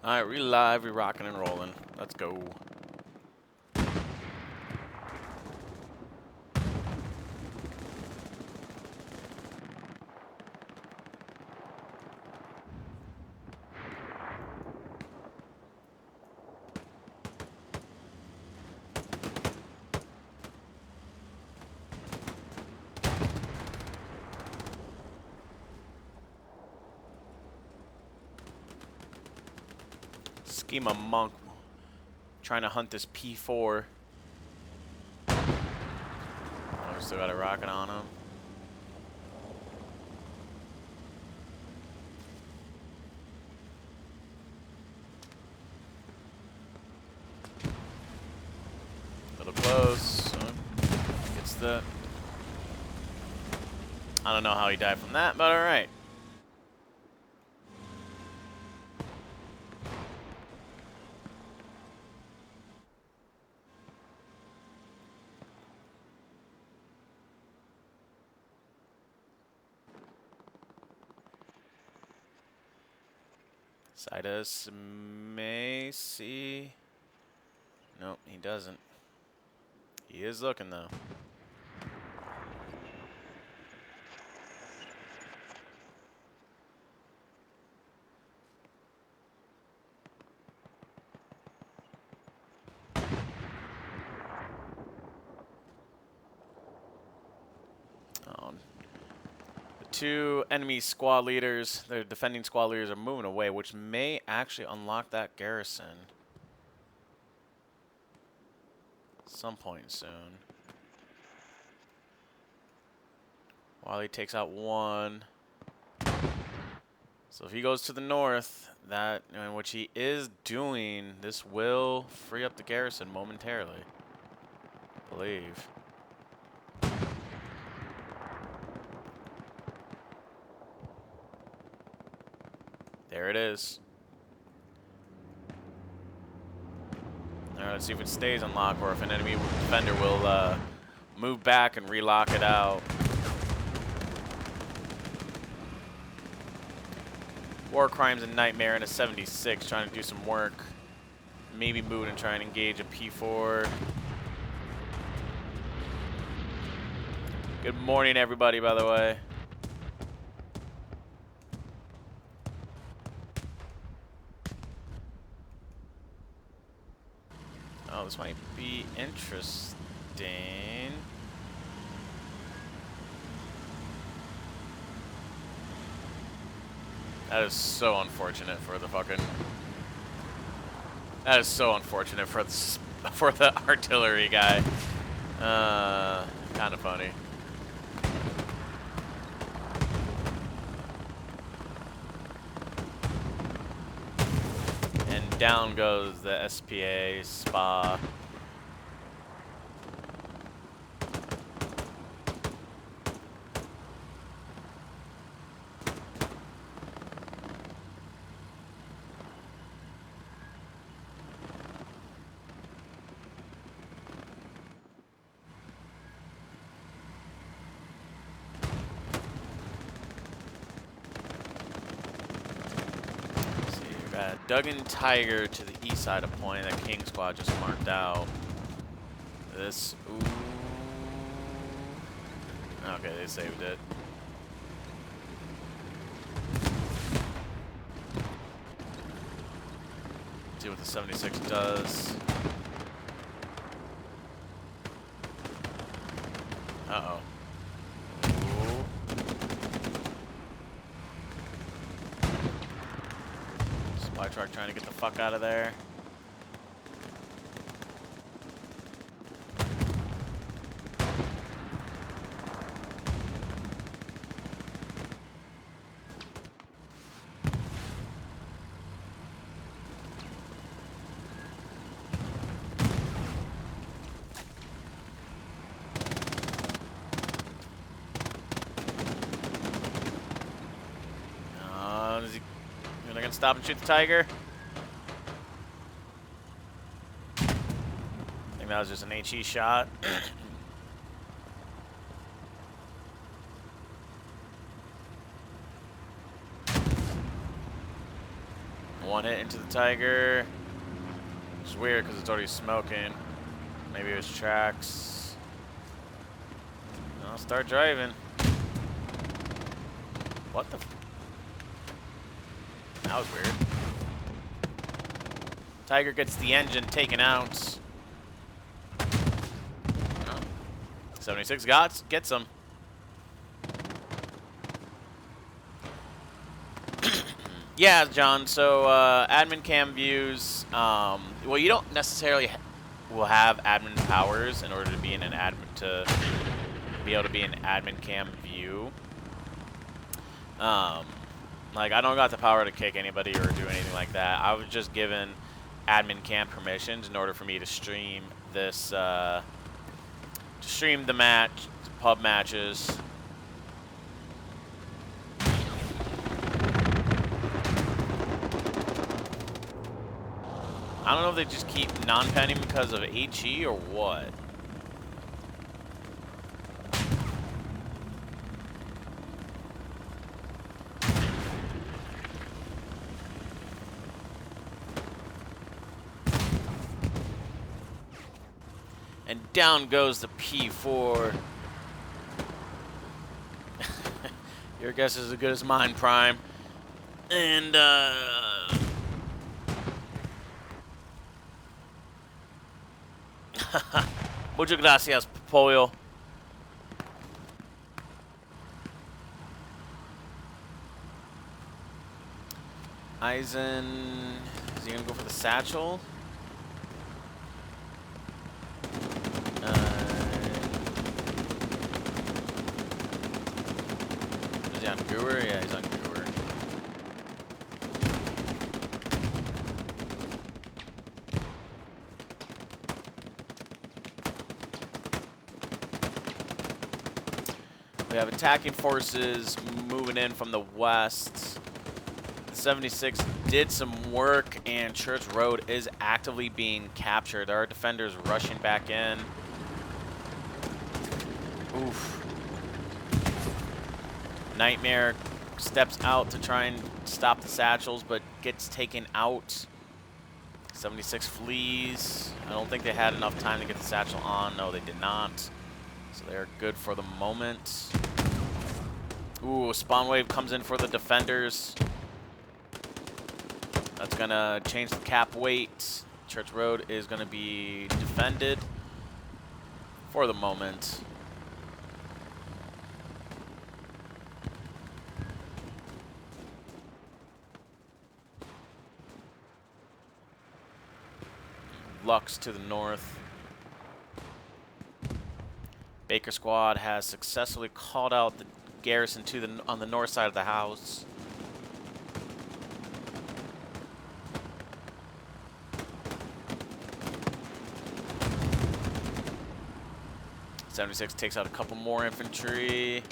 Alright, we live, we rocking and rolling. Let's go. Schema Monk trying to hunt this P4. Oh, we still got a rocket on him. A little close. Gets the... I don't know how he died from that, but alright. Sidus may see... Nope, he doesn't. He is looking, though. Two enemy squad leaders, their defending squad leaders are moving away, which may actually unlock that garrison some point soon. Wally takes out one. So if he goes to the north, that, which he is doing, this will free up the garrison momentarily, I believe. There it is. Alright, let's see if it stays unlocked or if an enemy defender will move back and relock it out. War Crimes and Nightmare in a 76 trying to do some work. Maybe move and try and engage a P4. Good morning, everybody, by the way. Oh, this might be interesting. That is so unfortunate for the fucking... That is so unfortunate for the artillery guy. Kind of funny. And down goes the SPA SPA. Duggan Tiger to the east side of point that King Squad just marked out. This, ooh. Okay, they saved it. See what the 76 does. Uh-oh. Truck trying to get the fuck out of there. Is he gonna stop and shoot the Tiger? I think that was just an HE shot. one hit into the Tiger. It's weird because it's already smoking. Maybe it was tracks. I'll start driving. What the? That was weird. Tiger gets the engine taken out. 76 gets him. Yeah, John. So admin cam views. Well, you don't necessarily will have admin powers in order to be in an able to be an admin cam view. Like I don't got the power to kick anybody or do anything like that. I was just given admin cam permissions in order for me to stream this, to stream the match, pub matches. I don't know if they just keep non-penning because of HE or what. And down goes the P4. Your guess is as good as mine, Prime. And, muchas gracias, Pollo. Eisen, is he gonna go for the satchel? Is he on Gooer? Yeah, he's on Gooer. We have attacking forces moving in from the west. The 76 did some work, and Church Road is actively being captured. There are defenders rushing back in. Oof. Nightmare steps out to try and stop the satchels, but gets taken out. 76 flees. I don't think they had enough time to get the satchel on. No, they did not. So they're good for the moment. Ooh, spawn wave comes in for the defenders. That's gonna change the cap weight. Church Road is gonna be defended for the moment. Lux to the north. Baker Squad has successfully called out the garrison on the north side of the house. '76 takes out a couple more infantry.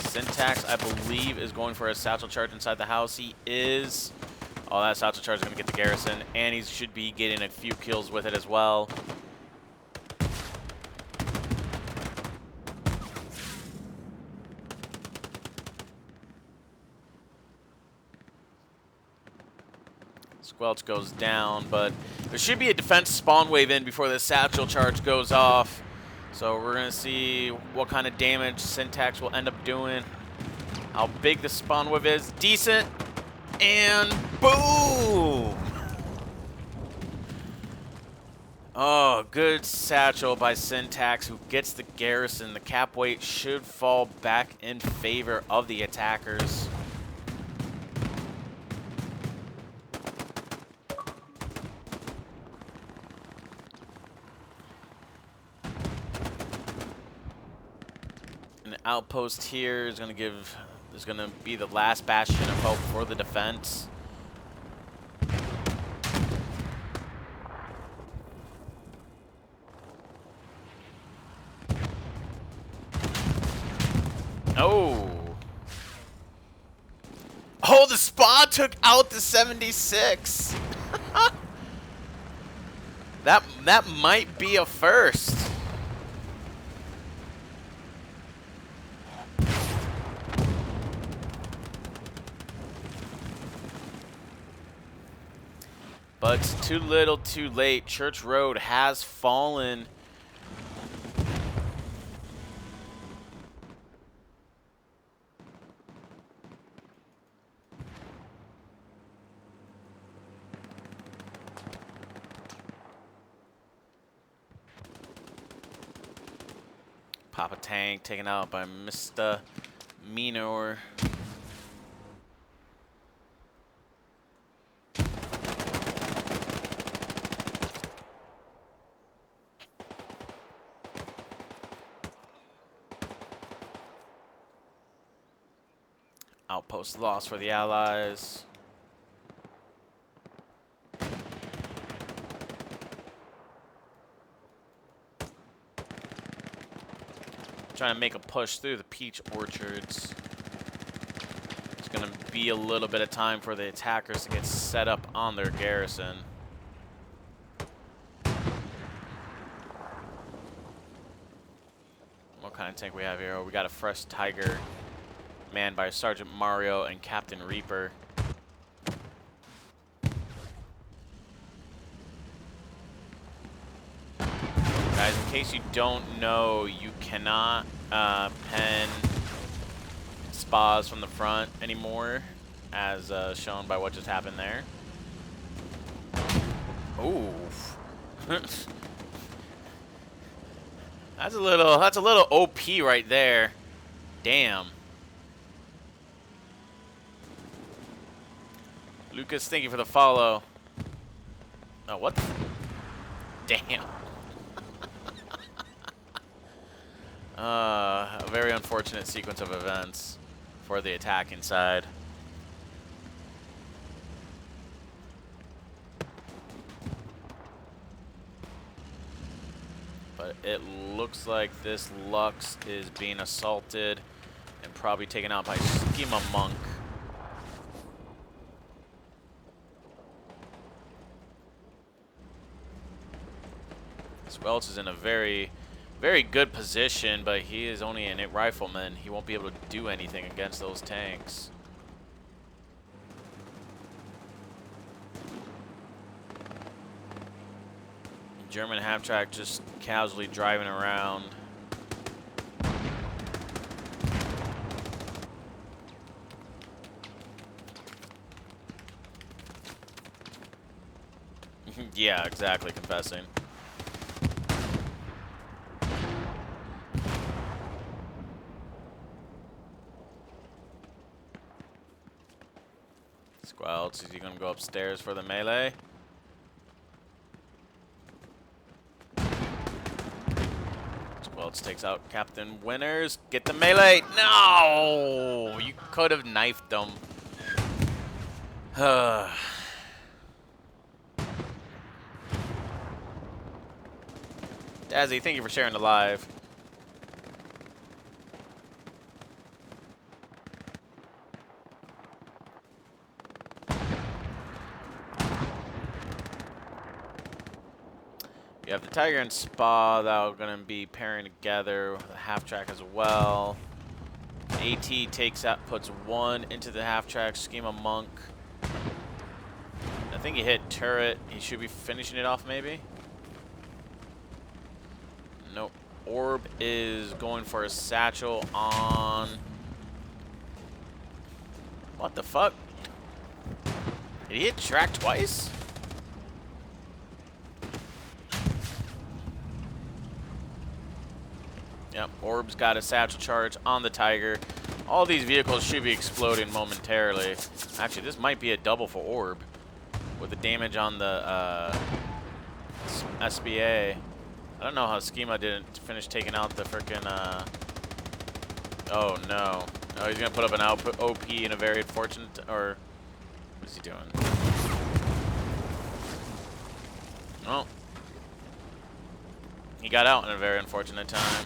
Syntax, I believe, is going for a satchel charge inside the house. He is. Oh, that satchel charge is going to get the garrison, and he should be getting a few kills with it as well. Squelch goes down, but there should be a defense spawn wave in before the satchel charge goes off. So we're going to see what kind of damage Syntax will end up doing. How big the spawn wave is. Decent. And boom! Oh, good satchel by Syntax, who gets the garrison. The cap weight should fall back in favor of the attackers. An outpost here is going to be the last bastion of hope for the defense. Oh. Oh, the spa took out the 76. That might be a first. But it's too little, too late. Church Road has fallen. Papa Tank taken out by Mr. Minor. Outpost lost for the Allies. Trying to make a push through the peach orchards. It's going to be a little bit of time for the attackers to get set up on their garrison. What kind of tank we have here? Oh, we got a fresh Tiger manned by Sergeant Mario and Captain Reaper. Guys, in case you don't know, you cannot pen spas from the front anymore, as shown by what just happened there. Ooh. That's a little OP right there. Damn. Lucas, thank you for the follow. Oh, what the? Damn. A very unfortunate sequence of events for the attacking side. But it looks like this Lux is being assaulted and probably taken out by Schema Monk. Welch is in a very good position, but he is only a rifleman. He won't be able to do anything against those tanks. German half-track just casually driving around. Yeah, exactly, confessing. Squelch, is he going to go upstairs for the melee? Squelch takes out Captain Winners. Get the melee! No! You could have knifed them. Dazzy, thank you for sharing the live. You have the Tiger and Spa that are going to be pairing together with the half-track as well. AT takes out, puts one into the half-track. Schema Monk. I think he hit turret. He should be finishing it off, maybe. Nope. Orb is going for a satchel on. What the fuck? Did he hit track twice? Yep, Orb's got a satchel charge on the Tiger. All these vehicles should be exploding momentarily. Actually, this might be a double for Orb with the damage on the SBA. I don't know how Schema didn't finish taking out the frickin' oh no. Oh, he's gonna put up an OP in a very unfortunate, or what is he doing? Oh. He got out in a very unfortunate time.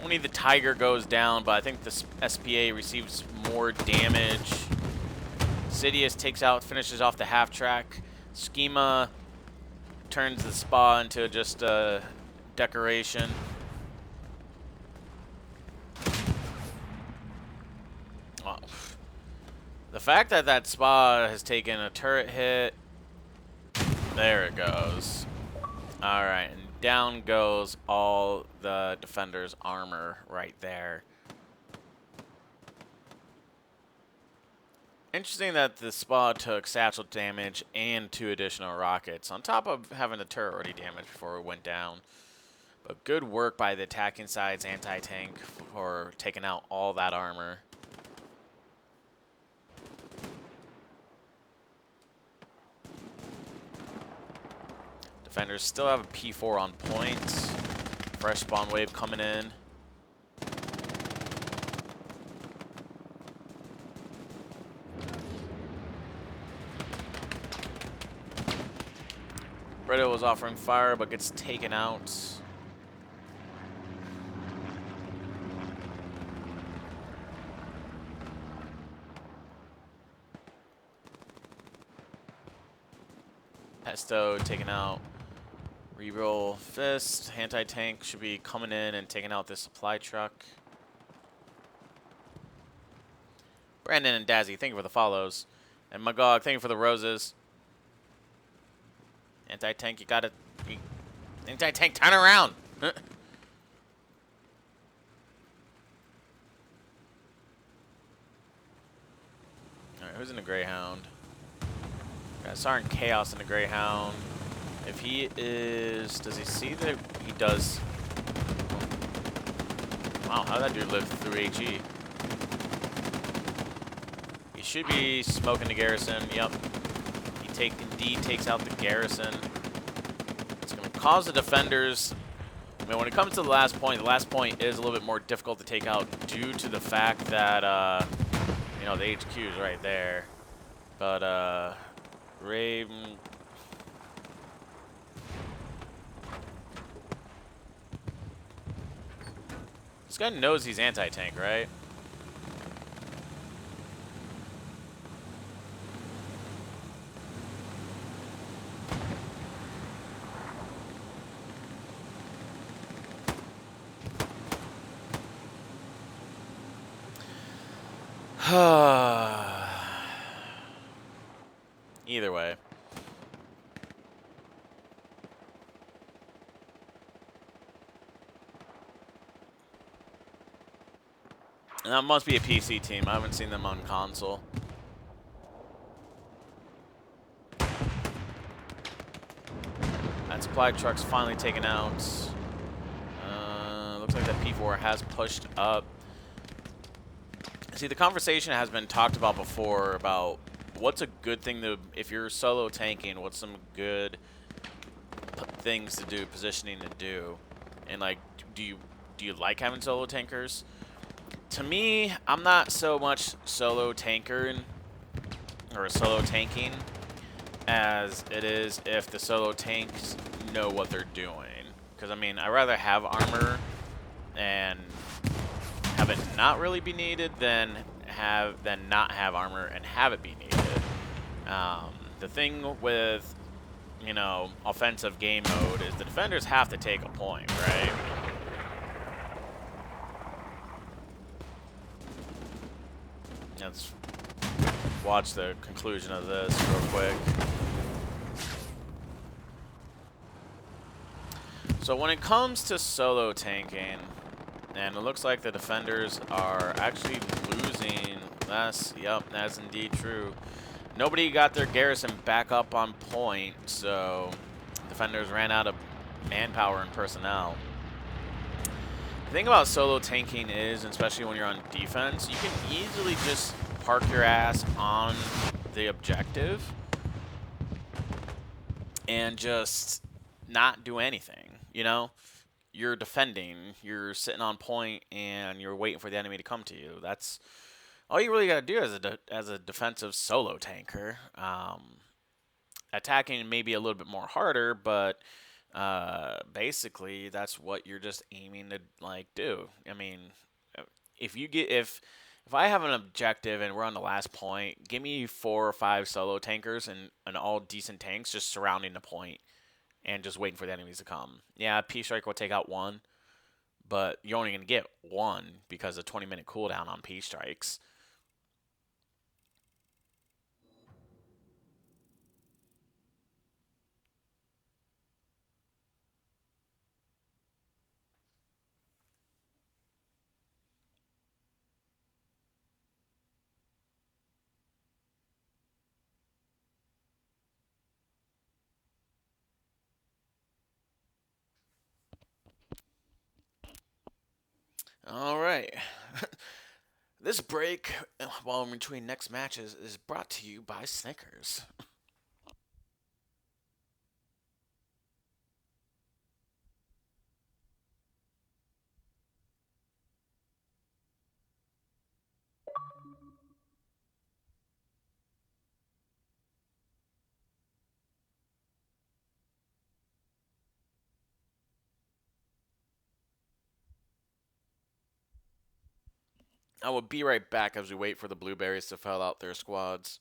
Only the Tiger goes down, but I think the SPA receives more damage. Sidious takes out, finishes off the half-track. Schema turns the Spa into just a decoration. Oh. The fact that that spa has taken a turret hit, there it goes. All right, and down goes all the defender's armor right there. Interesting that the spa took satchel damage and 2 additional rockets, on top of having the turret already damaged before it went down. But good work by the attacking side's anti-tank for taking out all that armor. Defenders still have a P4 on point. Fresh spawn wave coming in. Brito was offering fire, but gets taken out. Pesto taken out. Reroll fist. Anti-tank should be coming in and taking out this supply truck. Brandon and Dazzy, thank you for the follows. And Magog, thank you for the roses. Anti-tank, you gotta... Anti-tank, turn around! Alright, who's in the Greyhound? Got Sergeant Chaos in the Greyhound. If he is... Does he see that he does... Wow, how'd that dude live through HE? He should be smoking the garrison. Yep. He indeed takes out the garrison. It's going to cause the defenders... I mean, when it comes to the last point is a little bit more difficult to take out due to the fact that, you know, the HQ is right there. But, Raven... This guy knows he's anti-tank, right? Either way. And that must be a PC team. I haven't seen them on console. That supply truck's finally taken out. Looks like that P4 has pushed up. See, the conversation has been talked about before about what's a good thing to, if you're solo tanking, what's some good things to do, positioning to do, and like, do you like having solo tankers? To me, I'm not so much solo tankering or solo tanking as it is if the solo tanks know what they're doing. Because I mean, I'd rather have armor and have it not really be needed than not have armor and have it be needed. The thing with, you know, offensive game mode is the defenders have to take a point, right? Let's watch the conclusion of this real quick. So when it comes to solo tanking, and it looks like the defenders are actually losing less. Yep, that's indeed true. Nobody got their garrison back up on point, so defenders ran out of manpower and personnel. The thing about solo tanking is, especially when you're on defense, you can easily just park your ass on the objective and just not do anything, you know? You're defending, you're sitting on point, and you're waiting for the enemy to come to you. That's all you really got to do as a defensive solo tanker. Attacking may be a little bit more harder, but basically that's what you're just aiming to like do. I mean, if I have an objective and we're on the last point, give me 4 or 5 solo tankers and all decent tanks just surrounding the point and just waiting for the enemies to come. Yeah, P-Strike will take out 1, but you're only going to get 1 because of 20-minute cooldown on P-Strikes. All right. This break, while in between next matches, is brought to you by Snickers. I will be right back as we wait for the Blueberries to fill out their squads.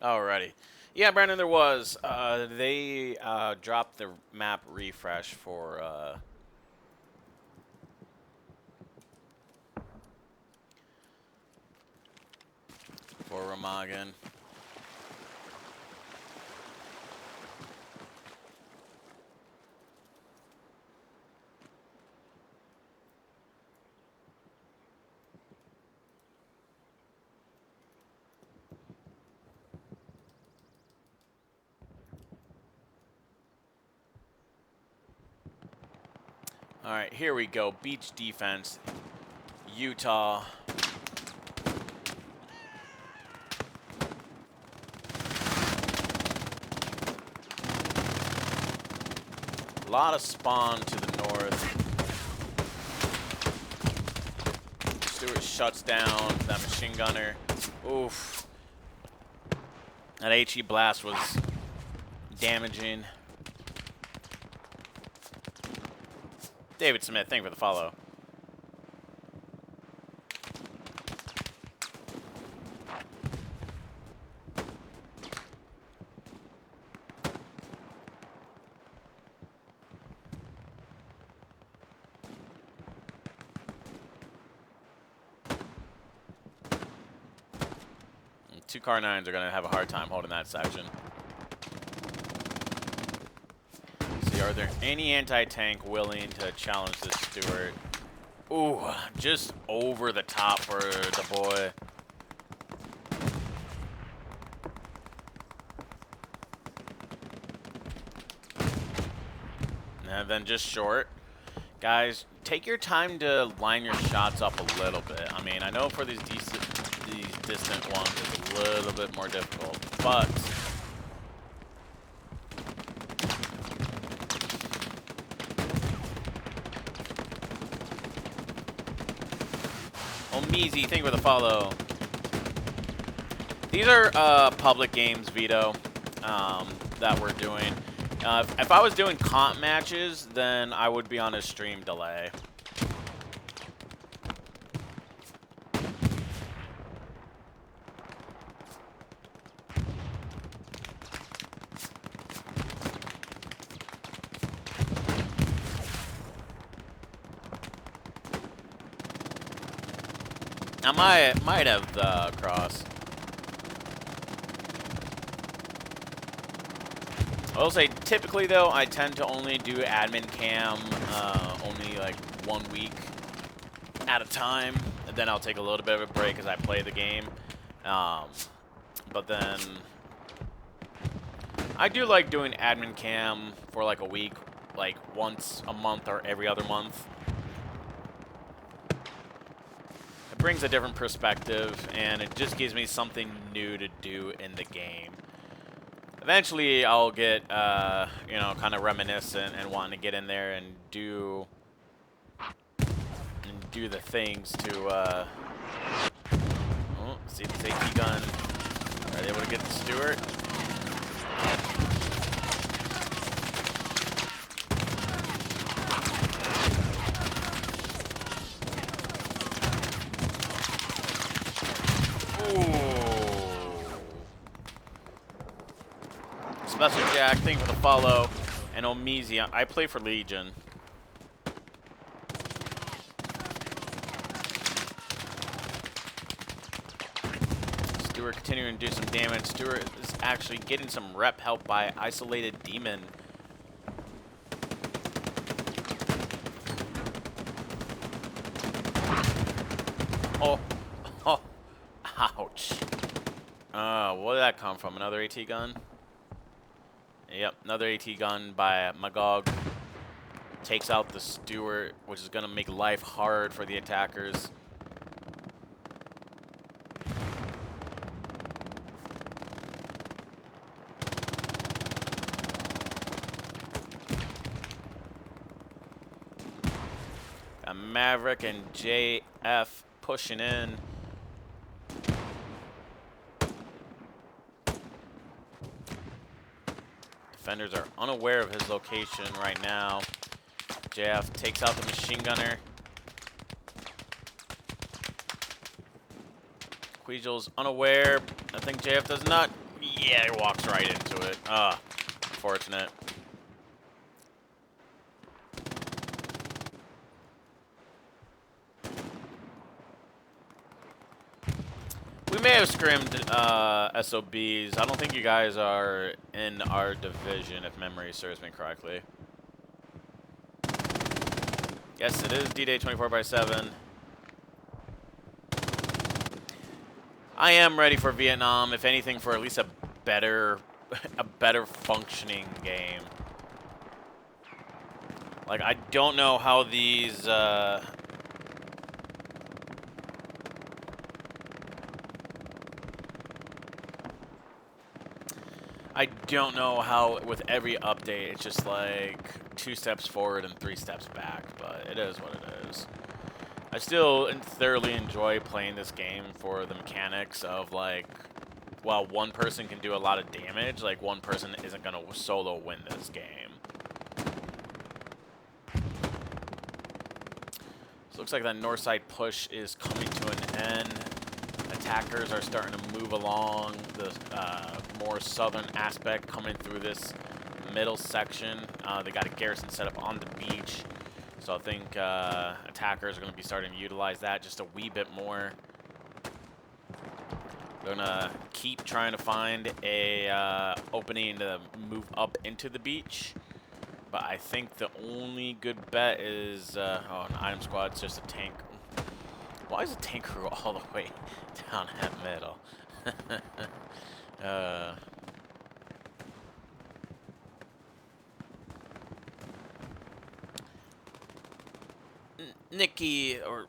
Alrighty. Yeah, Brandon, there was. They dropped the map refresh for Remagen. All right, here we go. Beach defense. Utah. A lot of spawn to the north. Stewart shuts down that machine gunner. Oof. That HE blast was damaging. David Smith, thank you for the follow. Two car 9s are going to have a hard time holding that section. See, are there any anti-tank willing to challenge this Stewart? Ooh, just over the top for the boy. And then just short. Guys, take your time to line your shots up a little bit. I mean, I know for these distant ones it's a little bit more difficult, but Omizi, thank you for the follow. These are public games, Vito, that we're doing. If I was doing comp matches, then I would be on a stream delay. I might have the cross. I will say, typically though, I tend to only do admin cam only like 1 week at a time, and then I'll take a little bit of a break as I play the game. But then I do like doing admin cam for like a week, like once a month or every other month. It brings a different perspective, and it just gives me something new to do in the game. Eventually, I'll get, you know, kind of reminiscent and wanting to get in there and do the things to, oh, see the safety gun. Are they able to get the Stuart? Special Jack, thank you for the follow. And Omizia, I play for Legion. Stuart continuing to do some damage. Stuart is actually getting some rep help by Isolated Demon. Oh, oh, ouch. Where did that come from? Another AT gun? Yep, another AT gun by Magog. Takes out the Stuart, which is going to make life hard for the attackers. Got Maverick and JF pushing in. Defenders are unaware of his location right now. JF takes out the machine gunner. Queasel's unaware. I think JF does not. Yeah, he walks right into it. Unfortunate. We may have scrimmed SOBs. I don't think you guys are in our division, if memory serves me correctly. Yes, it is D-Day 24/7. I am ready for Vietnam, if anything, for at least a better functioning game. Like, I don't know how these I don't know how with every update it's just like 2 steps forward and 3 steps back, but it is what it is. I still thoroughly enjoy playing this game for the mechanics of, like, while one person can do a lot of damage, like, one person isn't going to solo win this game. So it looks like that north side push is coming to an end. Attackers are starting to move along the more southern aspect, coming through this middle section. They got a garrison set up on the beach, so I think attackers are going to be starting to utilize that just a wee bit more. They're going to keep trying to find a opening to move up into the beach, but I think the only good bet is oh, an item squad. It's just a tank. Why is a tank crew all the way down that middle? Nikki, or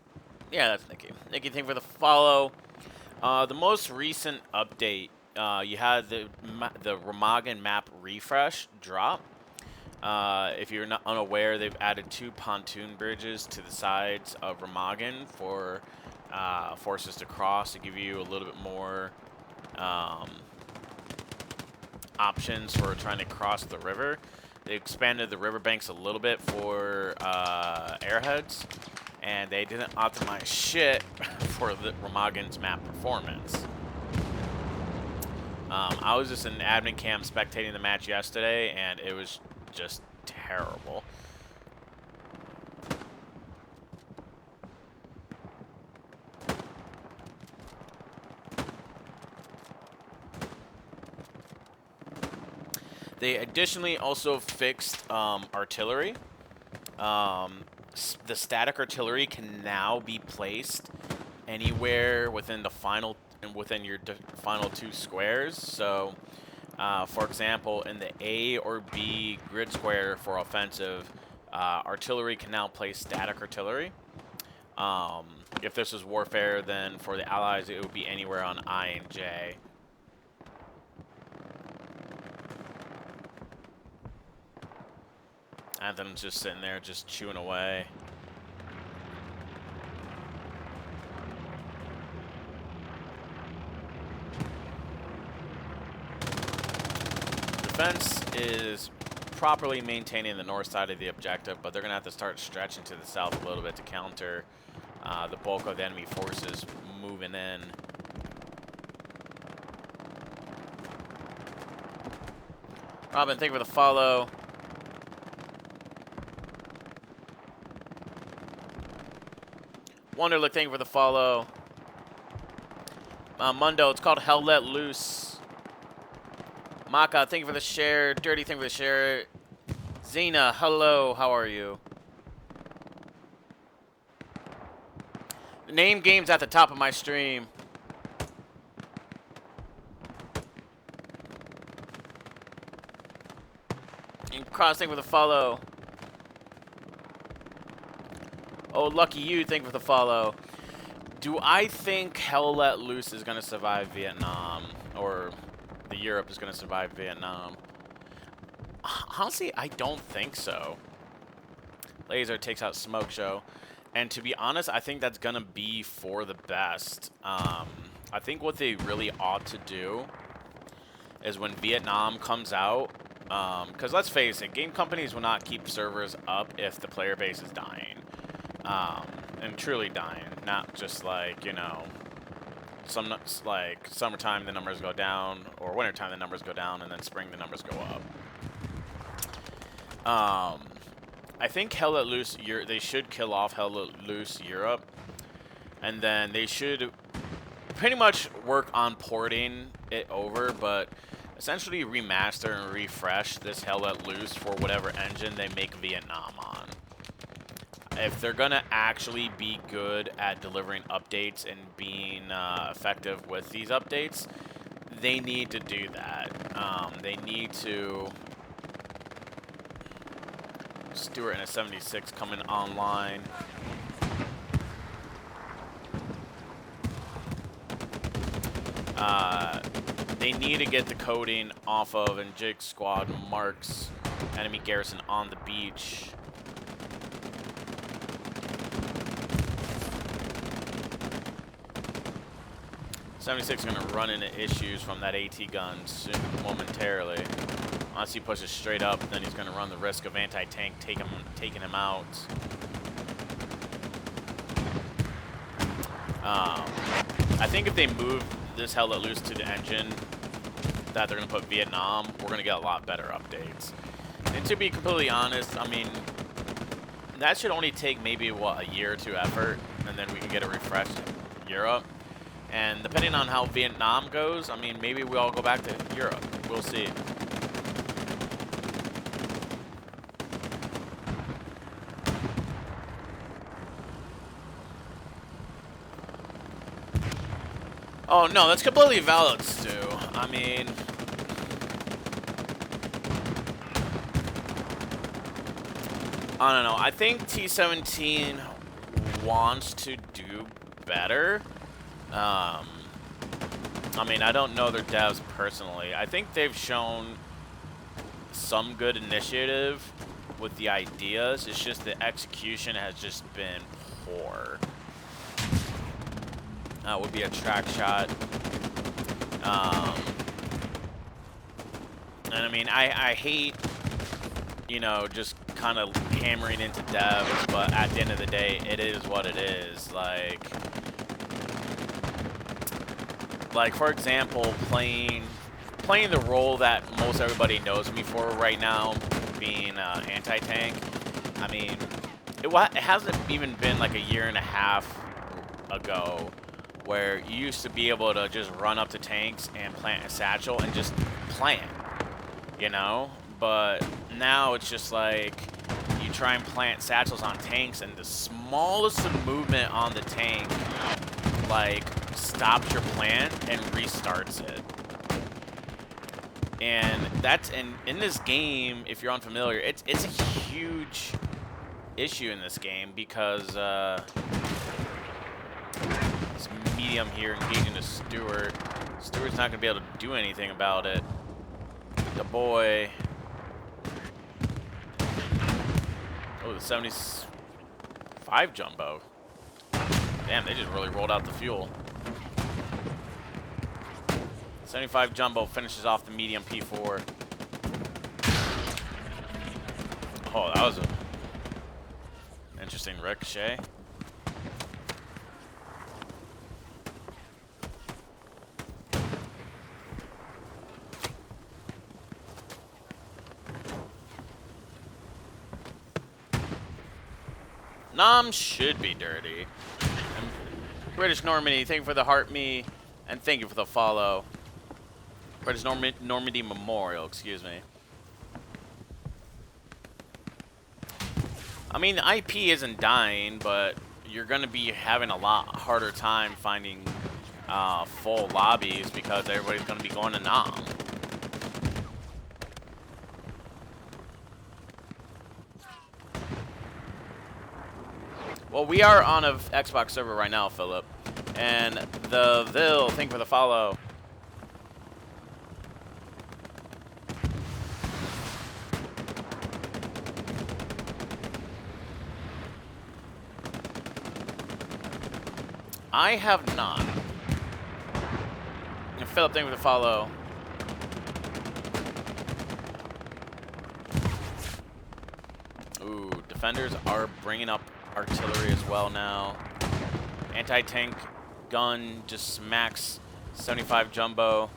yeah, that's Nikki. Nikki, thank you for the follow. The most recent update, you had the Remagen map refresh drop. If you're not unaware, they've added 2 pontoon bridges to the sides of Remagen for forces to cross to give you a little bit more options for trying to cross the river. They expanded the riverbanks a little bit for airheads, and they didn't optimize shit for the Remagen's map performance. I was just in admin cam spectating the match yesterday, and it was just terrible. They additionally also fixed artillery. The static artillery can now be placed anywhere within the final within your final 2 squares. So, for example, in the A or B grid square for offensive, artillery can now place static artillery. If this was warfare, then for the allies, it would be anywhere on I and J. Anthem's just sitting there, just chewing away. Defense is properly maintaining the north side of the objective, but they're going to have to start stretching to the south a little bit to counter the bulk of the enemy forces moving in. Robin, thank you for the follow. Wonderlook, thank you for the follow. Mundo, it's called Hell Let Loose. Maka, thank you for the share. Dirty, thank you for the share. Zena, hello, how are you? Name games at the top of my stream. And Cross, thank you for the follow. Oh, lucky you, thank you for the follow. Do I think Hell Let Loose is going to survive Vietnam? Or the Europe is going to survive Vietnam? Honestly, I don't think so. Laser takes out Smoke Show. And to be honest, I think that's going to be for the best. I think what they really ought to do is when Vietnam comes out, because let's face it, game companies will not keep servers up if the player base is dying. And truly dying, not just like, you know, like summertime the numbers go down, or wintertime the numbers go down, and then spring the numbers go up. I think Hell Let Loose, they should kill off Hell Let Loose Europe, and then they should pretty much work on porting it over, but essentially remaster and refresh this Hell Let Loose for whatever engine they make Vietnam on. If they're going to actually be good at delivering updates and being effective with these updates, they need to do that. They need to... Stewart and a 76 coming online. They need to get the coding off of and Jig Squad marks enemy garrison on the beach. '76 is going to run into issues from that AT gun soon, momentarily. Unless he pushes straight up, then he's going to run the risk of anti-tank taking him out. I think if they move this Hell Let Loose to the engine that they're going to put Vietnam, we're going to get a lot better updates. And to be completely honest, I mean, that should only take maybe, what, a year or two effort, and then we can get a refreshed Europe. And depending on how Vietnam goes, I mean, maybe we all go back to Europe. We'll see. Oh, no, that's completely valid, Stu. I mean... I don't know. I think T-17 wants to do better. I mean, I don't know their devs personally. I think they've shown some good initiative with the ideas. It's just the execution has just been poor. Would be a track shot. And I mean, I hate, you know, just kind of hammering into devs, but at the end of the day, it is what it is. Like for example, playing the role that most everybody knows me for right now, being anti-tank. I mean, it hasn't even been like a year and a half ago where you used to be able to just run up to tanks and plant a satchel and just plant. you know? But now it's just like you try and plant satchels on tanks, and the smallest of movement on the tank, like, stops your plant and restarts it. And that's in this game, if you're unfamiliar, it's a huge issue in this game because this medium here engaging the Stewart. Stewart's not gonna be able to do anything about it. The boy. Oh, the 75 jumbo. Damn, they just really rolled out the fuel. 75 jumbo finishes off the medium P4. Oh, that was a interesting ricochet. Nom should be dirty. And British Normandy, thank you for the heart me, and thank you for the follow. British Normandy Memorial, excuse me. I mean, the IP isn't dying, but you're going to be having a lot harder time finding full lobbies because everybody's going to be going to Nom. Well, we are on a Xbox server right now, Philip. And the Vil, thank you for the follow. I have not. And Philip, thank you for the follow. Ooh, defenders are bringing up artillery as well now. Anti-tank gun just smacks 75 jumbo.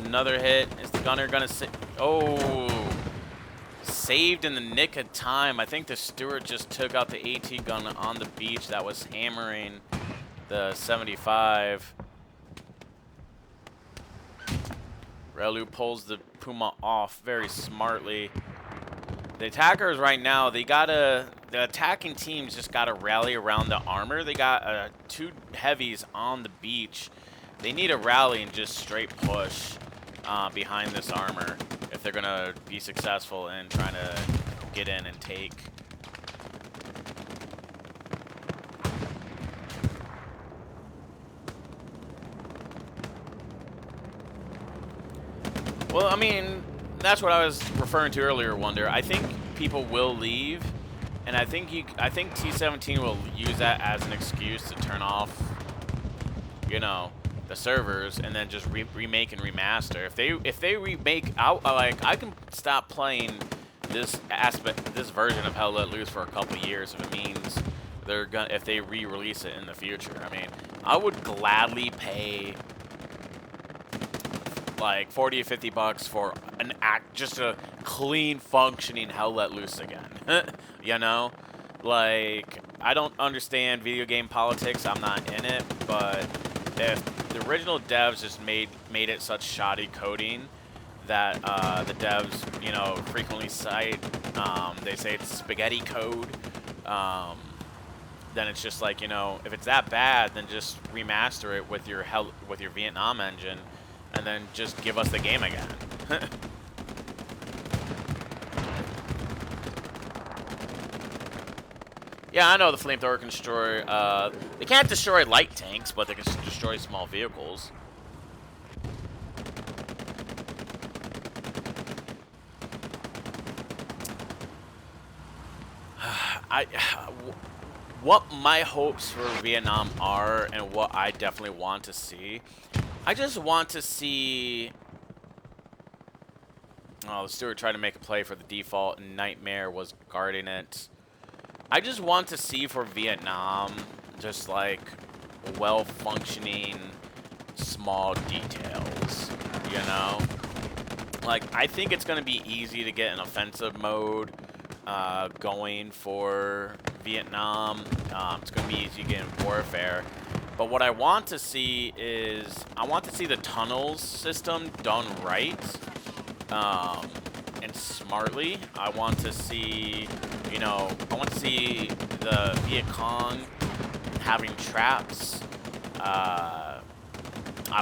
Another hit. Is the gunner gonna oh, saved in the nick of time. I think the Stewart just took out the AT gun on the beach that was hammering the 75. Relu pulls the Puma off very smartly. The attackers right now, the attacking teams just gotta rally around the armor. They got 2 heavies on the beach. They need to rally and just straight push behind this armor if they're gonna be successful in trying to get in and take. Well, I mean, that's what I was referring to earlier, Wonder. I think people will leave, and I think T17 will use that as an excuse to turn off, you know, the servers and then just remake and remaster. If they remake out, like, I can stop playing this version of Hell Let Loose for a couple years if it means if they re-release it in the future. I mean, I would gladly pay like 40 or 50 bucks for just a clean functioning Hell Let Loose again. You know, like, I don't understand video game politics. I'm not in it, but if the original devs just made it such shoddy coding that the devs, you know, frequently cite, they say it's spaghetti code, then it's just like, you know, if it's that bad, then just remaster it with your Vietnam engine, and then just give us the game again. Yeah, I know the flamethrower can destroy, they can't destroy light tanks, but they can destroy small vehicles. What my hopes for Vietnam are, and what I definitely want to see, I just want to see... Oh, the Stewart tried to make a play for the default, and Nightmare was guarding it. I just want to see for Vietnam just like well-functioning small details, you know? Like, I think it's going to be easy to get an offensive mode going for Vietnam. It's going to be easy to get in warfare. But what I want to see is, I want to see the tunnels system done right, and smartly. I want to see, you know, I want to see the Viet Cong having traps. I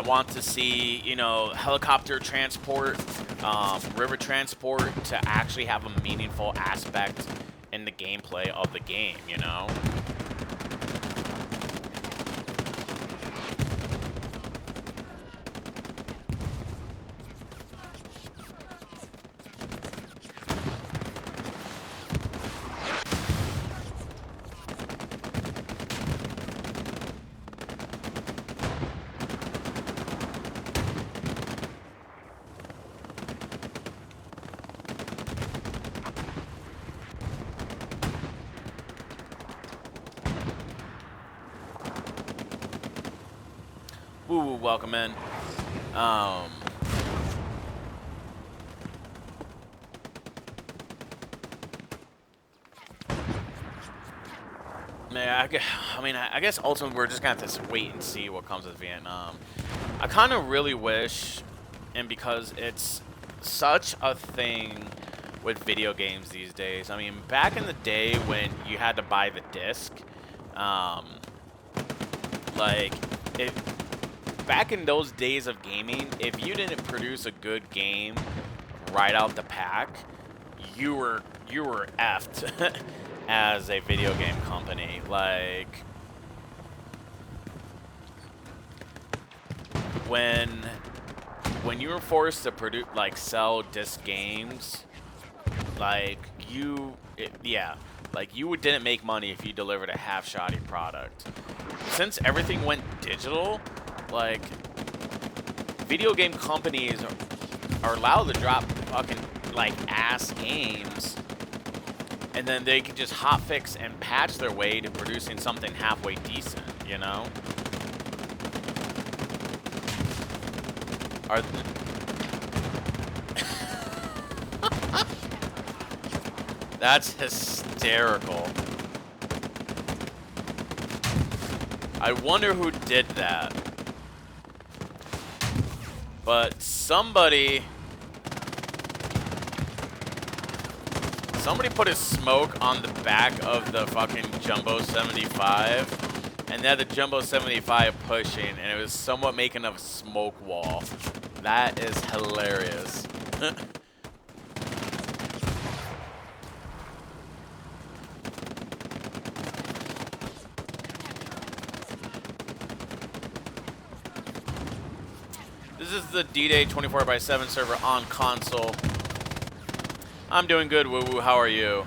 want to see, you know, helicopter transport, river transport to actually have a meaningful aspect in the gameplay of the game, you know? Woo, welcome in. Man, I guess ultimately we're just gonna have to wait and see what comes with Vietnam. I kind of really wish, and because it's such a thing with video games these days. I mean, back in the day when you had to buy the disc, like back in those days of gaming, if you didn't produce a good game right out the pack, you were effed as a video game company. Like, when you were forced to produce, like, sell disc games, like, like, you didn't make money if you delivered a half-shoddy product. Since everything went digital, like, video game companies are allowed to drop fucking, like, ass games, and then they can just hotfix and patch their way to producing something halfway decent, you know? That's hysterical. I wonder who did that. But somebody put a smoke on the back of the fucking Jumbo 75, and they had the Jumbo 75 pushing, and it was somewhat making a smoke wall. That is hilarious. This is the D-Day 24/7 server on console. I'm doing good, Woo Woo. How are you?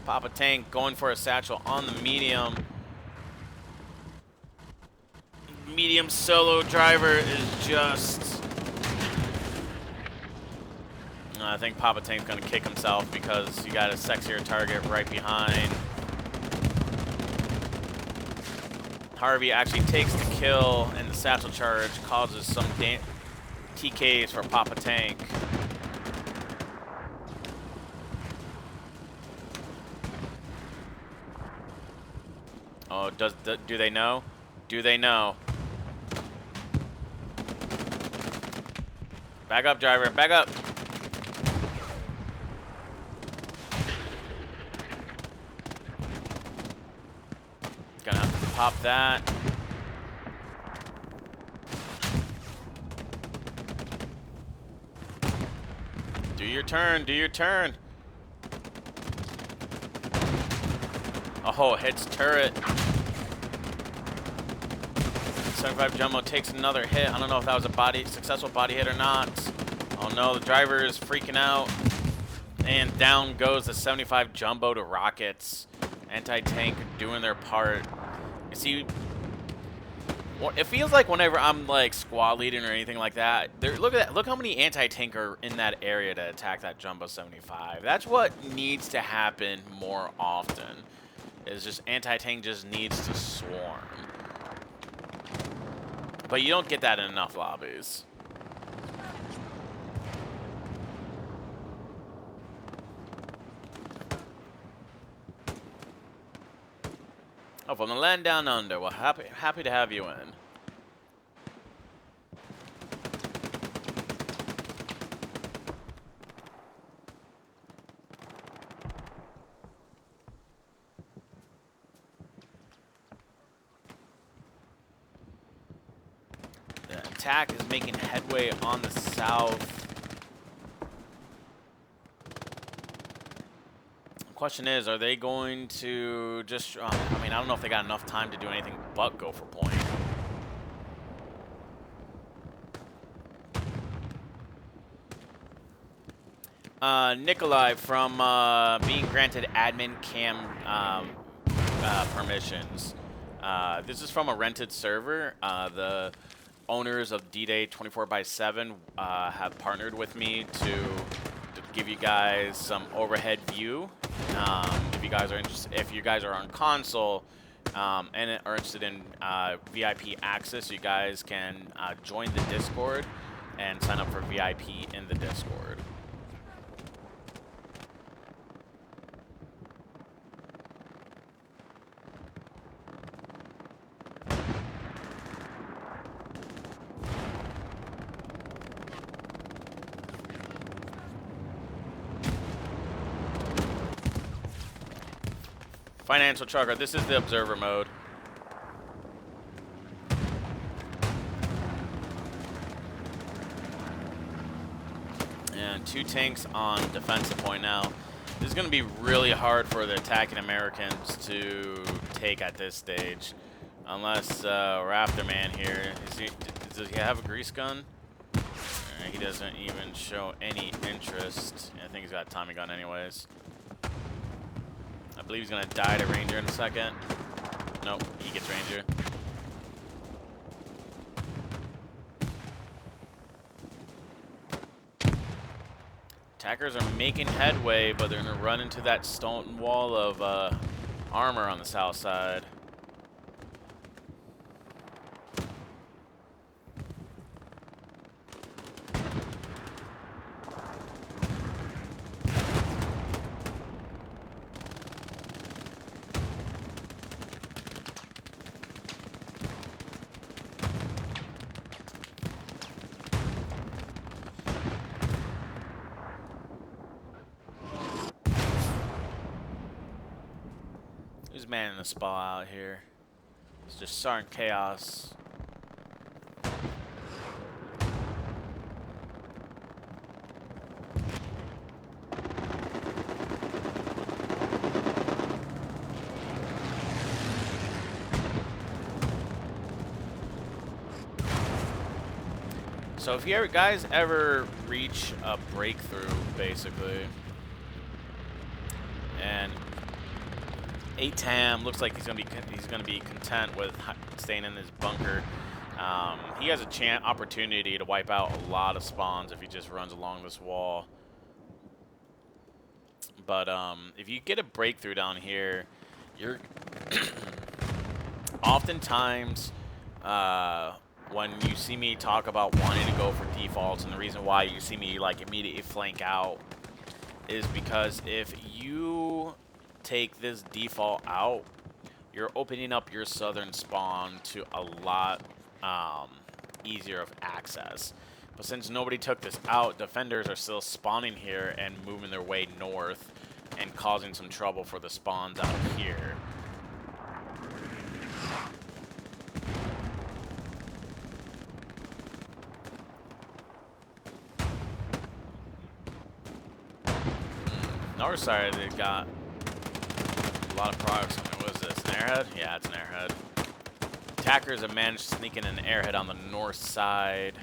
Papa Tank going for a satchel on the medium. Medium solo driver is just... I think Papa Tank's gonna kick himself because you got a sexier target right behind. Harvey actually takes the kill, and the satchel charge causes some TKs for Papa Tank. Oh, do they know? Do they know? Back up, driver. Back up. Gonna have to pop that. Do your turn. Do your turn. Oh, hits turret. 75 Jumbo takes another hit. I don't know if that was a successful body hit or not. Oh no, the driver is freaking out. And down goes the 75 Jumbo to rockets. Anti-tank doing their part. You see, it feels like whenever I'm like squad leading or anything like that, look how many anti-tank are in that area to attack that Jumbo 75. That's what needs to happen more often. Is just anti-tank just needs to swarm. But you don't get that in enough lobbies. Oh, from the land down under. Well, happy to have you in. The attack is making headway on the south. Question is, are they going to just, I mean, I don't know if they got enough time to do anything but go for point. Nikolai, from being granted admin cam permissions. This is from a rented server. The owners of D-Day 24/7 have partnered with me to give you guys some overhead view. If you guys are interested, if you guys are on console and are interested in VIP access, you guys can join the Discord and sign up for VIP in the Discord. Financial trucker, this is the observer mode. And 2 tanks on defensive point now. This is going to be really hard for the attacking Americans to take at this stage. Unless Raptorman here, does he have a grease gun? He doesn't even show any interest. I think he's got a Tommy gun anyways. I believe he's going to die to Ranger in a second. Nope, he gets Ranger. Attackers are making headway, but they're going to run into that stone wall of armor on the south side. Who's manning the spa out here? It's just Sergeant Chaos. So if you guys ever reach a breakthrough, basically, and Atam looks like he's gonna be content with staying in his bunker. He has a opportunity to wipe out a lot of spawns if he just runs along this wall. But if you get a breakthrough down here, you're oftentimes when you see me talk about wanting to go for defaults, and the reason why you see me like immediately flank out is because if you take this default out, you're opening up your southern spawn to a lot easier of access. But since nobody took this out, defenders are still spawning here and moving their way north and causing some trouble for the spawns out here. North side, they got a lot of products on there. What is this, an airhead? Yeah, it's an airhead. Attackers have managed to sneak in an airhead on the north side.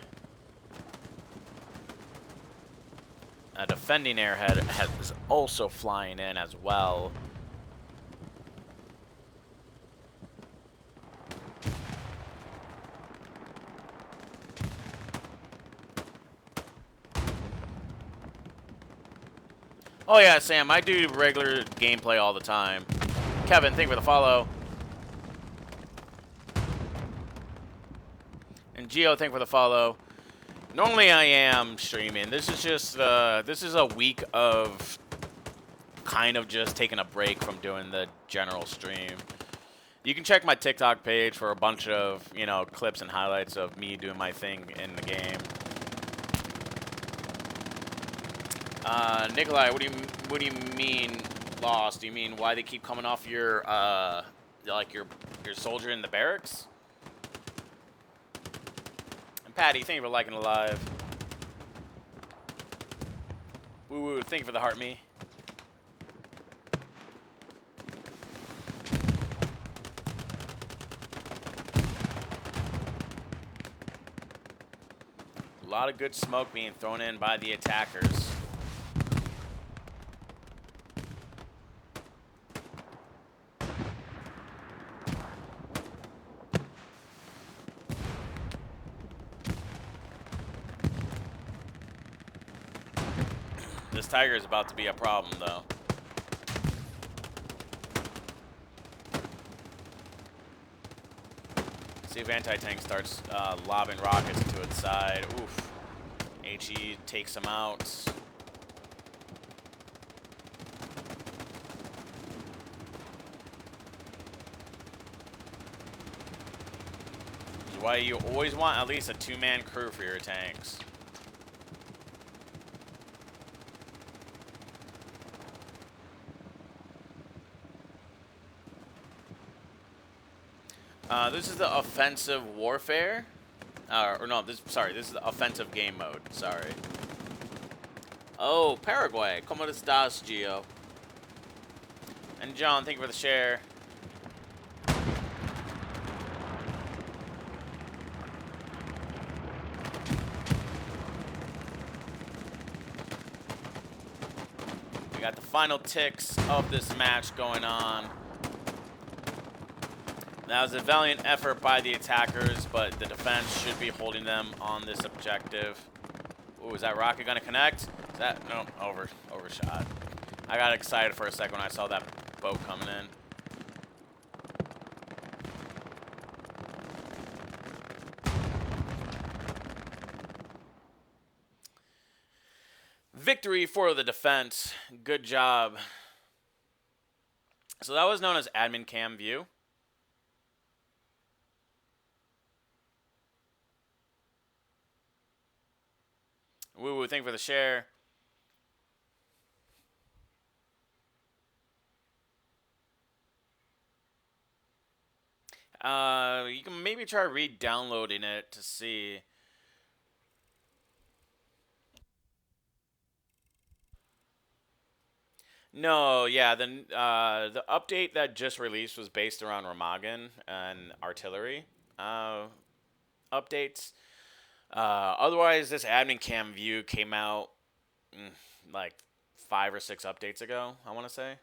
A defending airhead is also flying in as well. Oh yeah, Sam, I do regular gameplay all the time. Kevin, thank you for the follow. And Geo, thank you for the follow. Normally I am streaming. This is just, this is a week of kind of just taking a break from doing the general stream. You can check my TikTok page for a bunch of, clips and highlights of me doing my thing in the game. Nikolai, what do you mean lost? Do you mean why they keep coming off your like your soldier in the barracks? And Patty, thank you for liking the live. Woo woo, thank you for the heart me. A lot of good smoke being thrown in by the attackers. This Tiger is about to be a problem, though. See if anti-tank starts lobbing rockets to its side. Oof. HE takes him out. This is why you always want at least a two-man crew for your tanks. This is the offensive warfare. This is the offensive game mode. Sorry. Oh, Paraguay. ¿Cómo estás, Gio? And John, thank you for the share. We got the final ticks of this match going on. That was a valiant effort by the attackers, but the defense should be holding them on this objective. Ooh, is that rocket gonna connect? Is that no overshot? I got excited for a second when I saw that boat coming in. Victory for the defense. Good job. So that was known as admin cam view. Woo woo, thank you for the share. You can maybe try re-downloading it to see. No, yeah, the update that just released was based around Ramagan and artillery updates. Otherwise, this admin cam view came out like 5 or 6 updates ago, I want to say.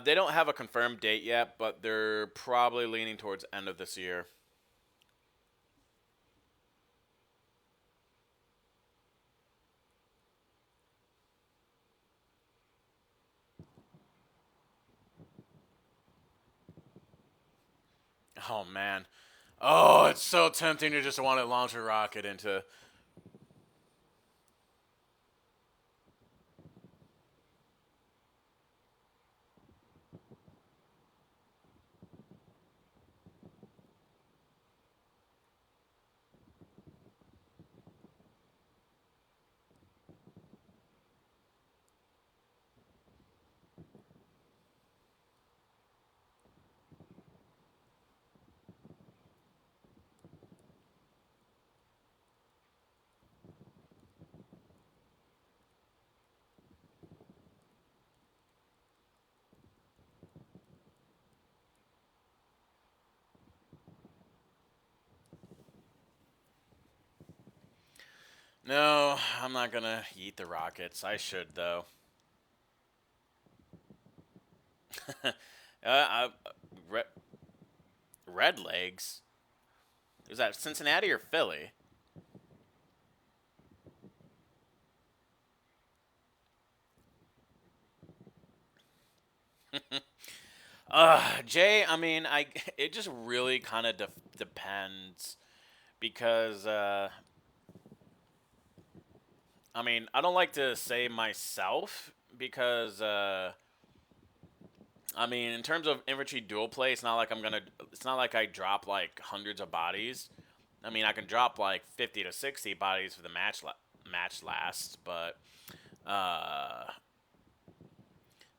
They don't have a confirmed date yet, but they're probably leaning towards end of this year. Oh, man. Oh, it's so tempting to just want to launch a rocket into... No, I'm not gonna eat the rockets. I should though. uh, re Red Legs. Is that Cincinnati or Philly? Jay. I mean, it just really kind of depends because I mean, I don't like to say myself because I mean, in terms of infantry dual play, it's not like I'm gonna. It's not like I drop like hundreds of bodies. I mean, I can drop like 50 to 60 bodies for the match lasts, uh,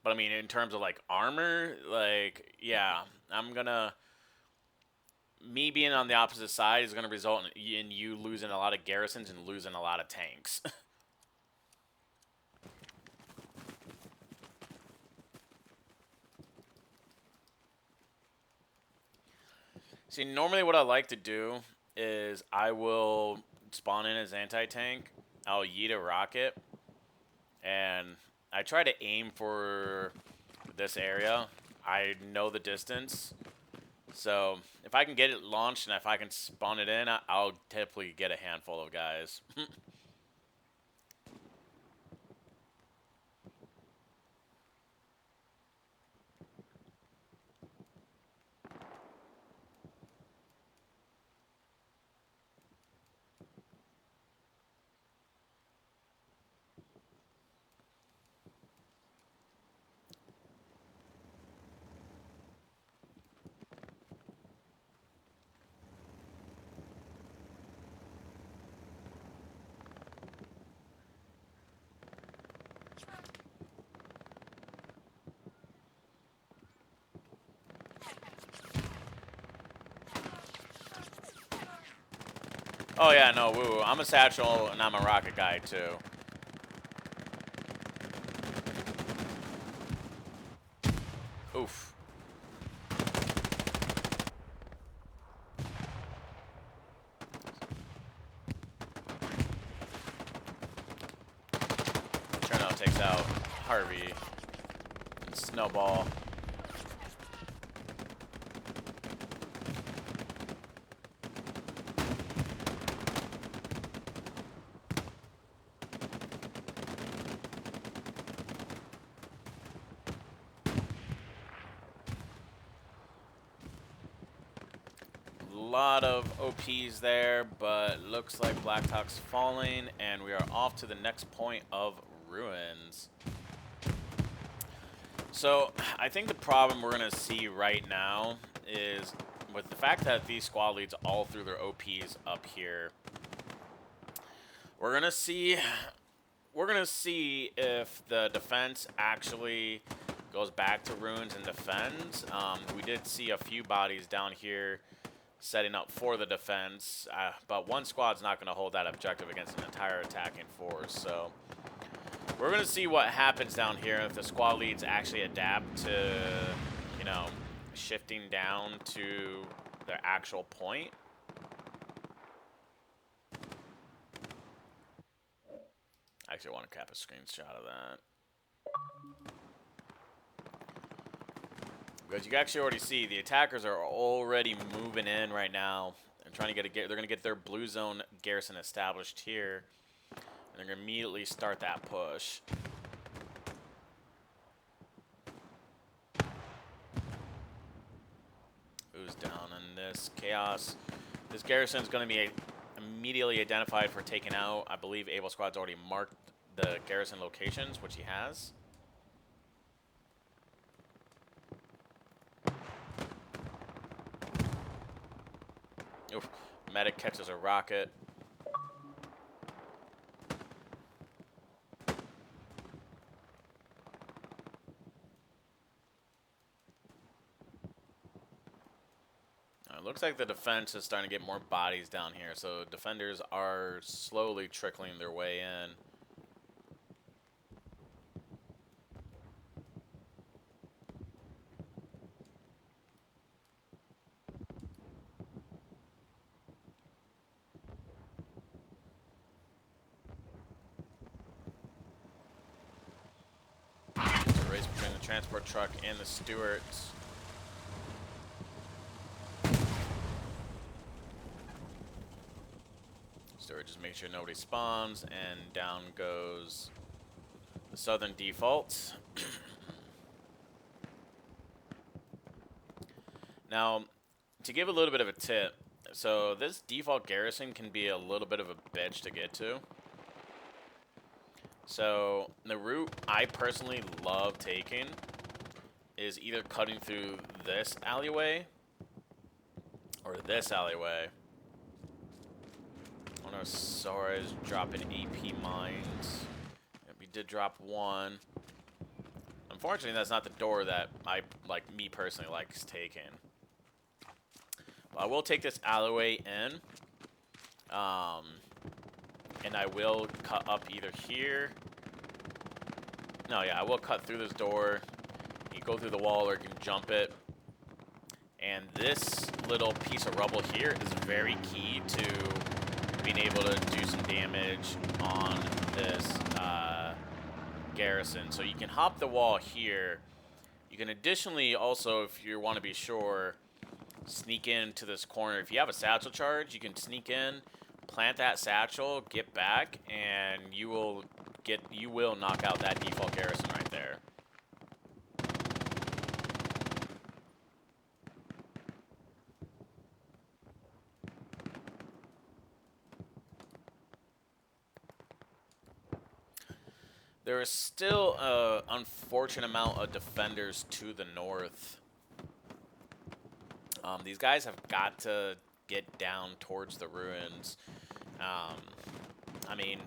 but I mean, in terms of like armor, like yeah, I'm gonna. Me being on the opposite side is gonna result in you losing a lot of garrisons and losing a lot of tanks. See, normally what I like to do is I will spawn in as anti-tank. I'll yeet a rocket, and I try to aim for this area. I know the distance, so if I can get it launched and if I can spawn it in, I'll typically get a handful of guys. Oh yeah, no, woo. I'm a satchel and I'm a rocket guy too. Oof. Cherno takes out Harvey and Snowball. Lot of OPs there, but looks like Blackhawk's falling, and we are off to the next point of ruins. So I think the problem we're gonna see right now is with the fact that these squad leads all threw their OPs up here. We're gonna see if the defense actually goes back to ruins and defends. We did see a few bodies down here setting up for the defense, but one squad's not going to hold that objective against an entire attacking force. So we're going to see what happens down here if the squad leads actually adapt to, you know, shifting down to their actual point. I actually want to cap a screenshot of that. Because you can actually already see the attackers are already moving in right now and trying to they're going to get their blue zone garrison established here. And they're going to immediately start that push. Who's down in this chaos? This garrison is going to be immediately identified for taking out. I believe Able Squad's already marked the garrison locations, which he has. Oof. Medic catches a rocket. It looks like the defense is starting to get more bodies down here, so defenders are slowly trickling their way in. race between the transport truck and the Stuarts. Stuart just makes sure nobody spawns, and down goes the Southern default. Now, to give a little bit of a tip, so this default garrison can be a little bit of a bitch to get to. So the route I personally love taking is either cutting through this alleyway or this alleyway. I know Sora is dropping AP mines. We did drop one. Unfortunately, that's not the door that me personally likes taking. But I will take this alleyway in. And I will cut up either here. No, yeah, I will cut through this door. You go through the wall or you can jump it. And this little piece of rubble here is very key to being able to do some damage on this garrison. So you can hop the wall here. You can additionally also, if you want to be sure, sneak into this corner. If you have a satchel charge, you can sneak in, plant that satchel, get back, and you will knock out that default garrison right there. There is still an unfortunate amount of defenders to the north. These guys have got to get down towards the ruins. I mean,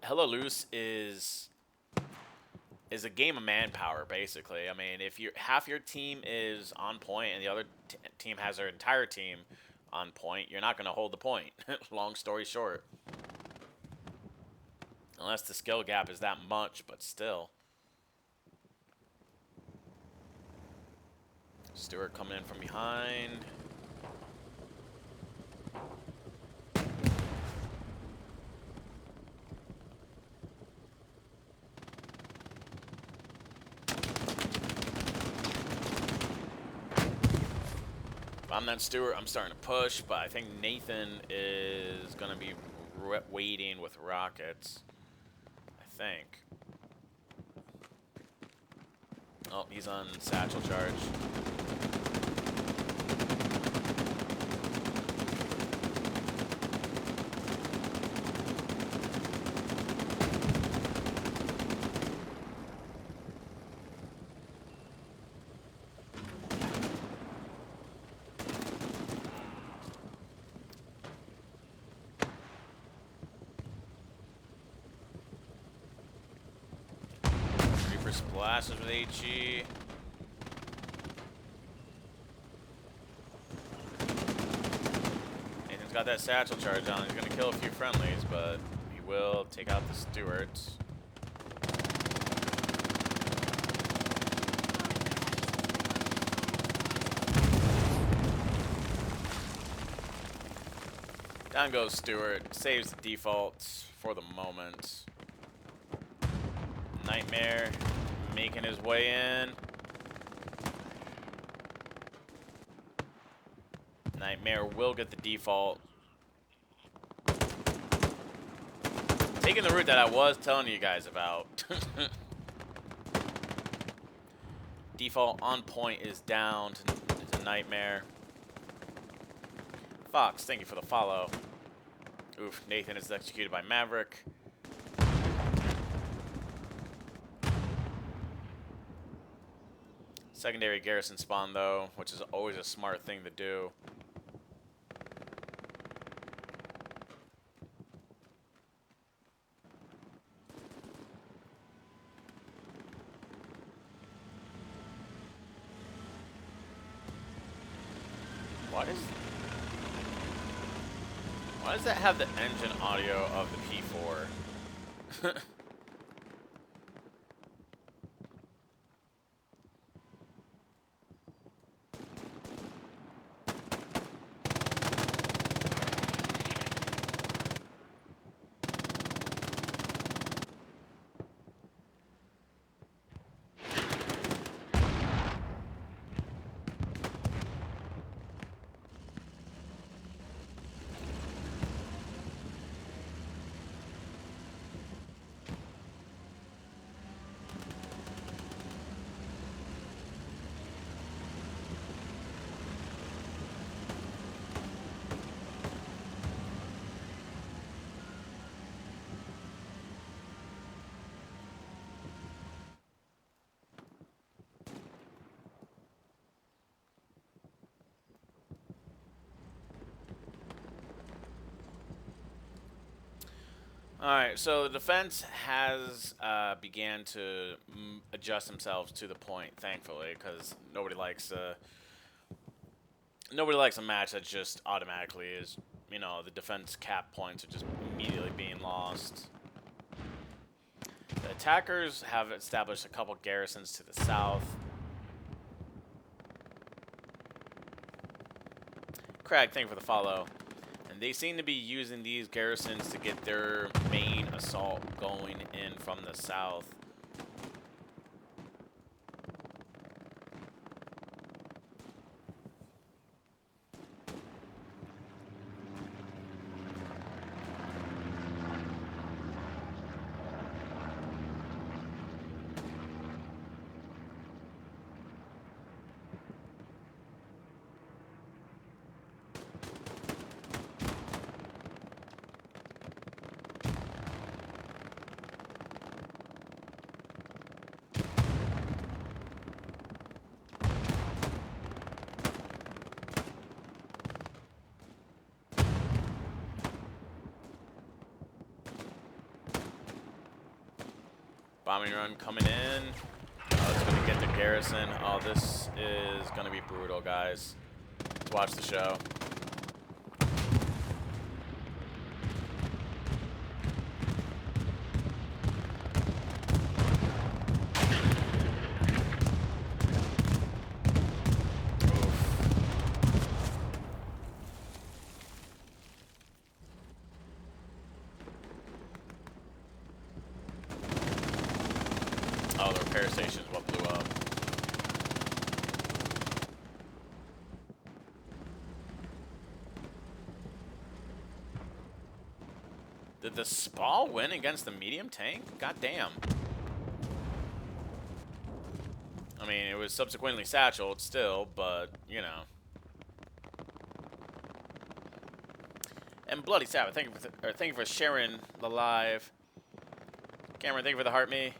Hella Loose is a game of manpower, basically. I mean, if half your team is on point and the other team has their entire team on point, you're not going to hold the point. Long story short. Unless the skill gap is that much, but still. Stuart coming in from behind. If I'm not Stuart, I'm starting to push, but I think Nathan is going to be waiting with rockets. I think. Oh, he's on satchel charge. Splashes with HE. Nathan's got that satchel charge on. He's going to kill a few friendlies, but he will take out the Stuarts. Down goes Stuart. Saves the default for the moment. Nightmare making his way in. Nightmare will get the default. Taking the route that I was telling you guys about. Default on point is down to Nightmare. Fox, thank you for the follow. Oof, Nathan is executed by Maverick. Secondary garrison spawn, though, which is always a smart thing to do. Why does that have the engine audio of the P4? All right, so the defense has began to adjust themselves to the point, thankfully, because nobody likes a match that just automatically is, you know, the defense cap points are just immediately being lost. The attackers have established a couple garrisons to the south. Crag, thank you for the follow. And they seem to be using these garrisons to get their main assault going in from the south. Bombing run coming in. Oh, it's going to get the garrison. Oh, this is going to be brutal, guys. Let's watch the show. Oh, the repair station is what blew up. Did the SPA win against the medium tank? God damn. I mean, it was subsequently satcheled still, but, you know. And Bloody Sabbath, thank you for sharing the live. Cameron, thank you for the heart me.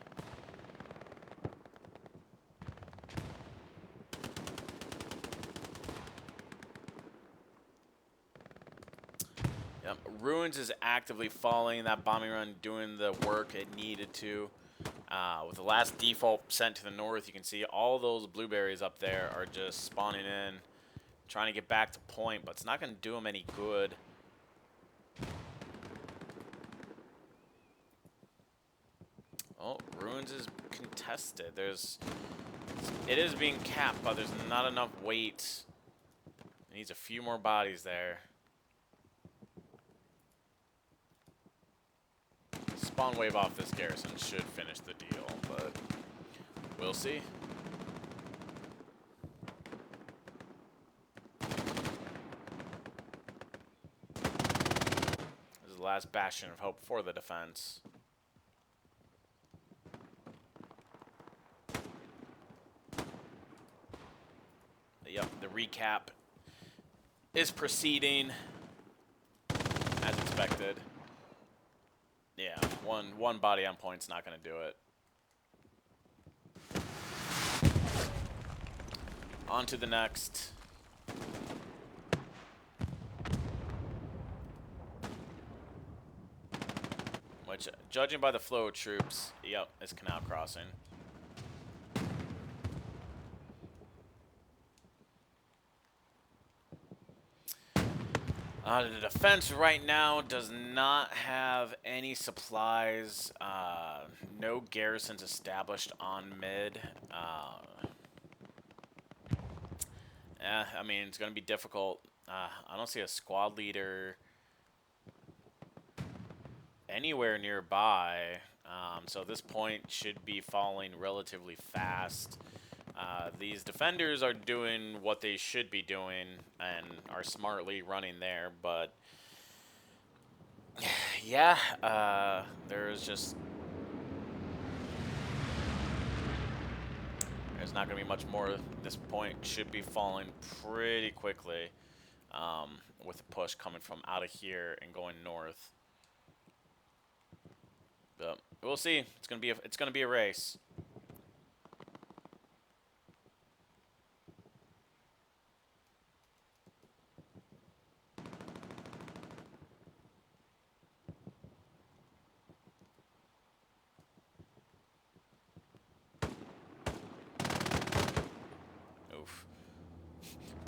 Yep, Ruins is actively falling. That bombing run doing the work it needed to. With the last default sent to the north, you can see all those blueberries up there are just spawning in, trying to get back to point, but it's not going to do them any good. Oh, Ruins is contested. It is being capped, but there's not enough weight. It needs a few more bodies there. Spawn wave off this garrison should finish the deal, but we'll see. This is the last bastion of hope for the defense. Yep, the recap is proceeding as expected. Yeah, one body on point's not going to do it. On to the next. Which, judging by the flow of troops, yep, is Canal Crossing. The defense right now does not have any supplies. No garrisons established on mid. I mean, it's going to be difficult. I don't see a squad leader anywhere nearby. So this point should be falling relatively fast. These defenders are doing what they should be doing and are smartly running there, but yeah, there's not going to be much more. This point should be falling pretty quickly with a push coming from out of here and going north. But we'll see. It's going to be a race.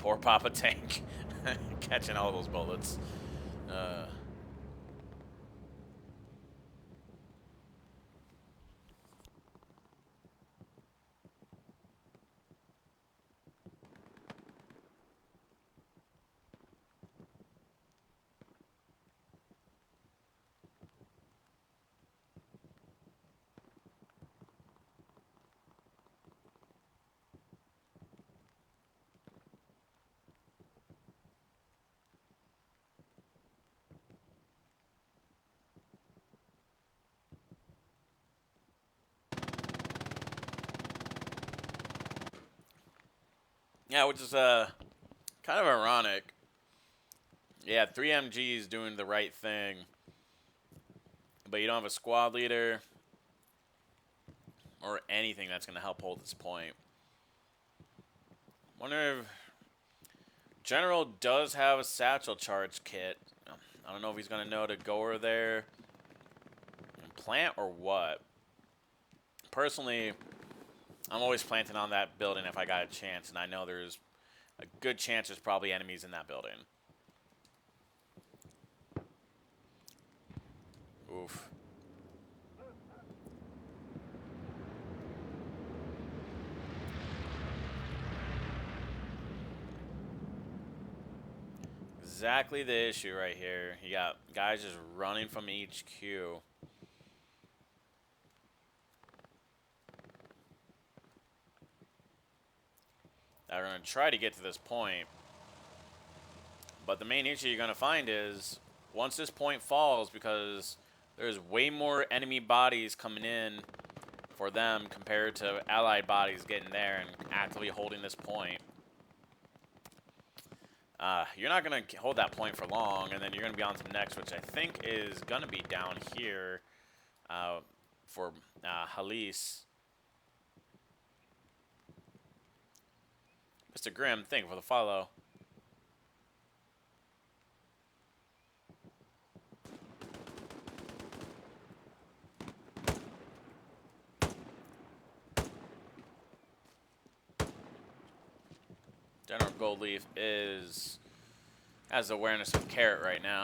Poor Papa Tank. Catching all those bullets. Yeah, which is kind of ironic. Yeah, 3 MGs doing the right thing, but you don't have a squad leader or anything that's going to help hold this point. Wonder if General does have a satchel charge kit. I don't know if he's going to know to go over there and plant or what. Personally, I'm always planting on that building if I got a chance, and I know there's a good chance there's probably enemies in that building. Oof. Exactly the issue right here. You got guys just running from HQ. That are going to try to get to this point. But the main issue you're going to find is once this point falls, because there's way more enemy bodies coming in for them compared to allied bodies getting there and actively holding this point. You're not going to hold that point for long, and then you're going to be on to the next, which I think is going to be down here for Halis. Mr. Grimm, thank you for the follow. General Goldleaf has awareness of Carrot right now.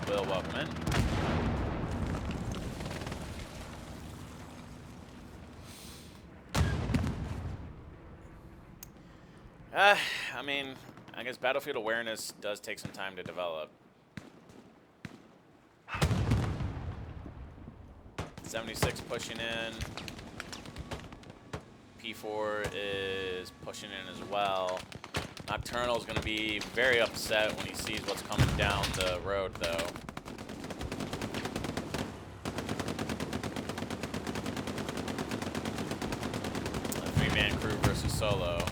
Will, welcome in. I mean, I guess battlefield awareness does take some time to develop. 76 pushing in. P4 is pushing in as well. Nocturnal is going to be very upset when he sees what's coming down the road, though. A 3-man crew versus solo.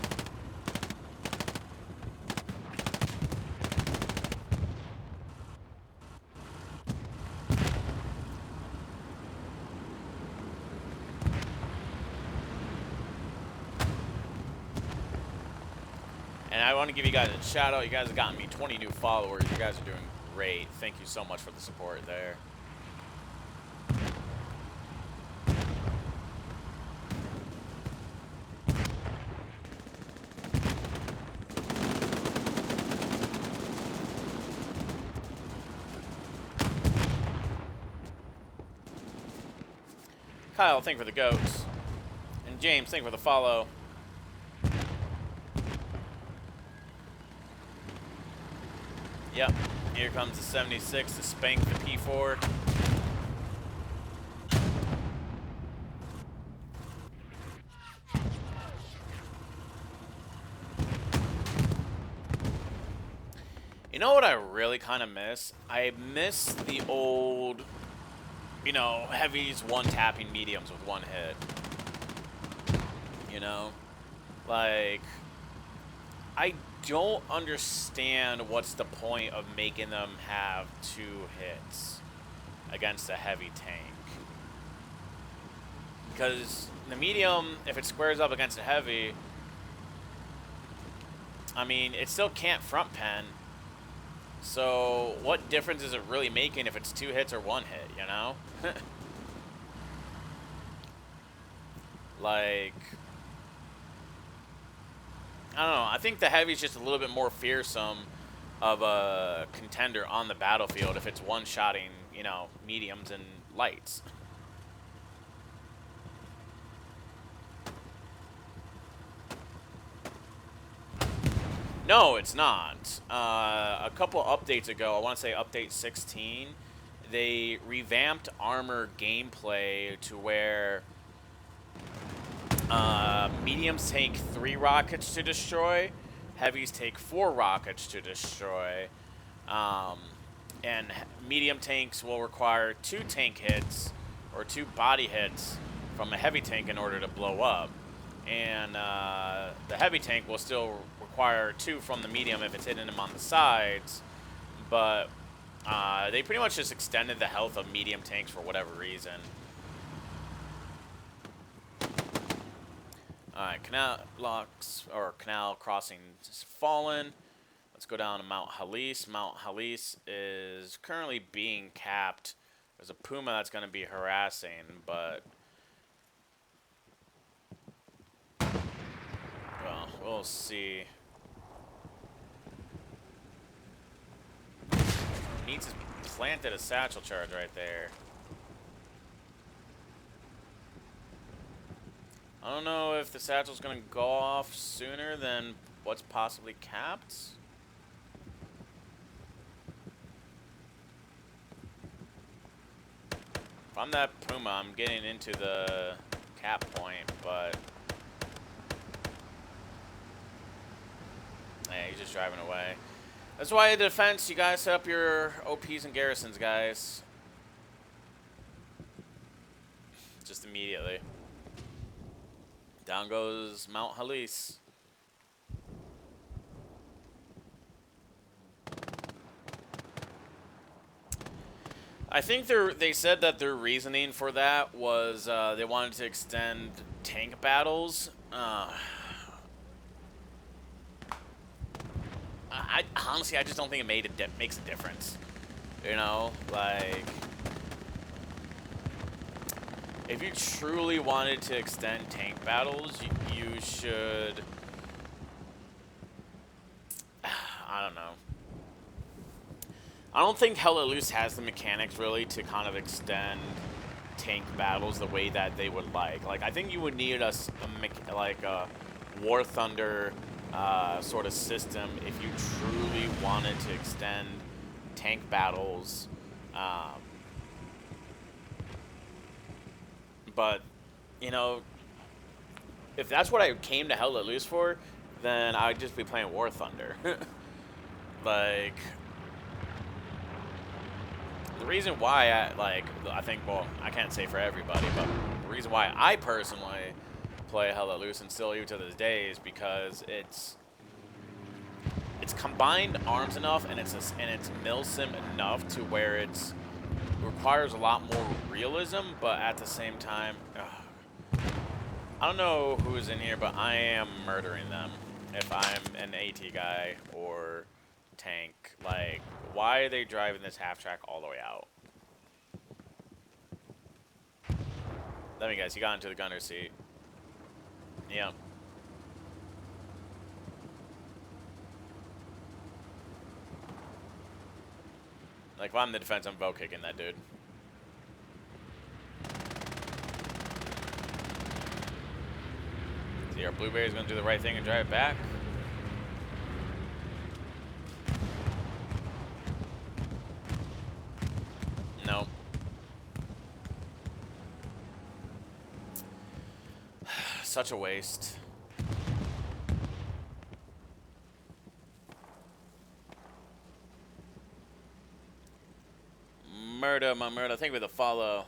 And I want to give you guys a shout out. You guys have gotten me 20 new followers. You guys are doing great. Thank you so much for the support there. Kyle, thank you for the goats. And James, thank you for the follow. Yep, here comes the 76 to spank the P4. You know what I really kind of miss? I miss the old, you know, heavies one-tapping mediums with one hit. You know? Like, I don't understand what's the point of making them have 2 hits against a heavy tank. Because the medium, if it squares up against a heavy, I mean, it still can't front pen. So what difference is it really making if it's 2 hits or 1 hit, you know? Like, I don't know. I think the heavy's just a little bit more fearsome of a contender on the battlefield if it's one-shotting, you know, mediums and lights. No, it's not. A couple updates ago, I want to say update 16, they revamped armor gameplay to where mediums take 3 rockets to destroy, heavies take 4 rockets to destroy, and medium tanks will require 2 tank hits or 2 body hits from a heavy tank in order to blow up. And the heavy tank will still require 2 from the medium if it's hitting them on the sides, but they pretty much just extended the health of medium tanks for whatever reason. Alright, canal locks, or canal crossing has fallen. Let's go down to Mount Halis. Mount Halis is currently being capped. There's a Puma that's going to be harassing, but well, we'll see. Needs to planted a satchel charge right there. I don't know if the satchel's going to go off sooner than what's possibly capped. If I'm that Puma, I'm getting into the cap point, but yeah, he's just driving away. That's why in defense, you guys set up your OPs and garrisons, guys. Just immediately. Down goes Mount Halis. I think they said that their reasoning for that was they wanted to extend tank battles. Honestly, I just don't think it makes a difference. You know, like, if you truly wanted to extend tank battles, you should. I don't know. I don't think Hell Let Loose has the mechanics really to kind of extend tank battles the way that they would like. Like, I think you would need a War Thunder sort of system if you truly wanted to extend tank battles. But, you know, if that's what I came to Hell Let Loose for, then I'd just be playing War Thunder. Like, the reason why I think, well, I can't say for everybody, but the reason why I personally play Hell Let Loose and still even to this day is because it's combined arms enough and it's milsim enough to where it requires a lot more realism, but at the same time, I don't know who's in here, but I am murdering them if I'm an AT guy or tank. Like, why are they driving this half track all the way out? Let me guess, you got into the gunner seat. Yeah. Like, if I'm the defense, I'm vote kicking that dude. See, our Blueberry's gonna do the right thing and drive back. No. Such a waste. Murder, my murder. Thank you for the follow.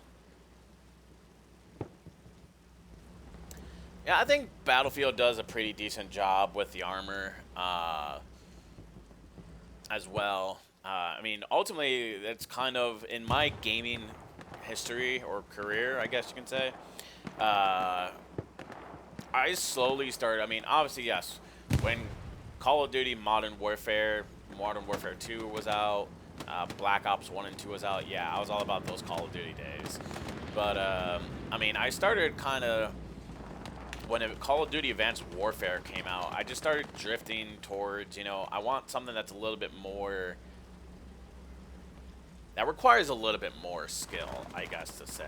Yeah, I think Battlefield does a pretty decent job with the armor as well. I mean, ultimately, it's kind of, in my gaming history or career, I guess you can say, I slowly started, I mean, obviously, yes, when Call of Duty Modern Warfare Modern Warfare 2 was out. Black Ops 1 and 2 was out. Yeah, I was all about those Call of Duty days. But, I mean, I started kind of, when Call of Duty Advanced Warfare came out, I just started drifting towards, you know, I want something that's a little bit more, that requires a little bit more skill, I guess to say.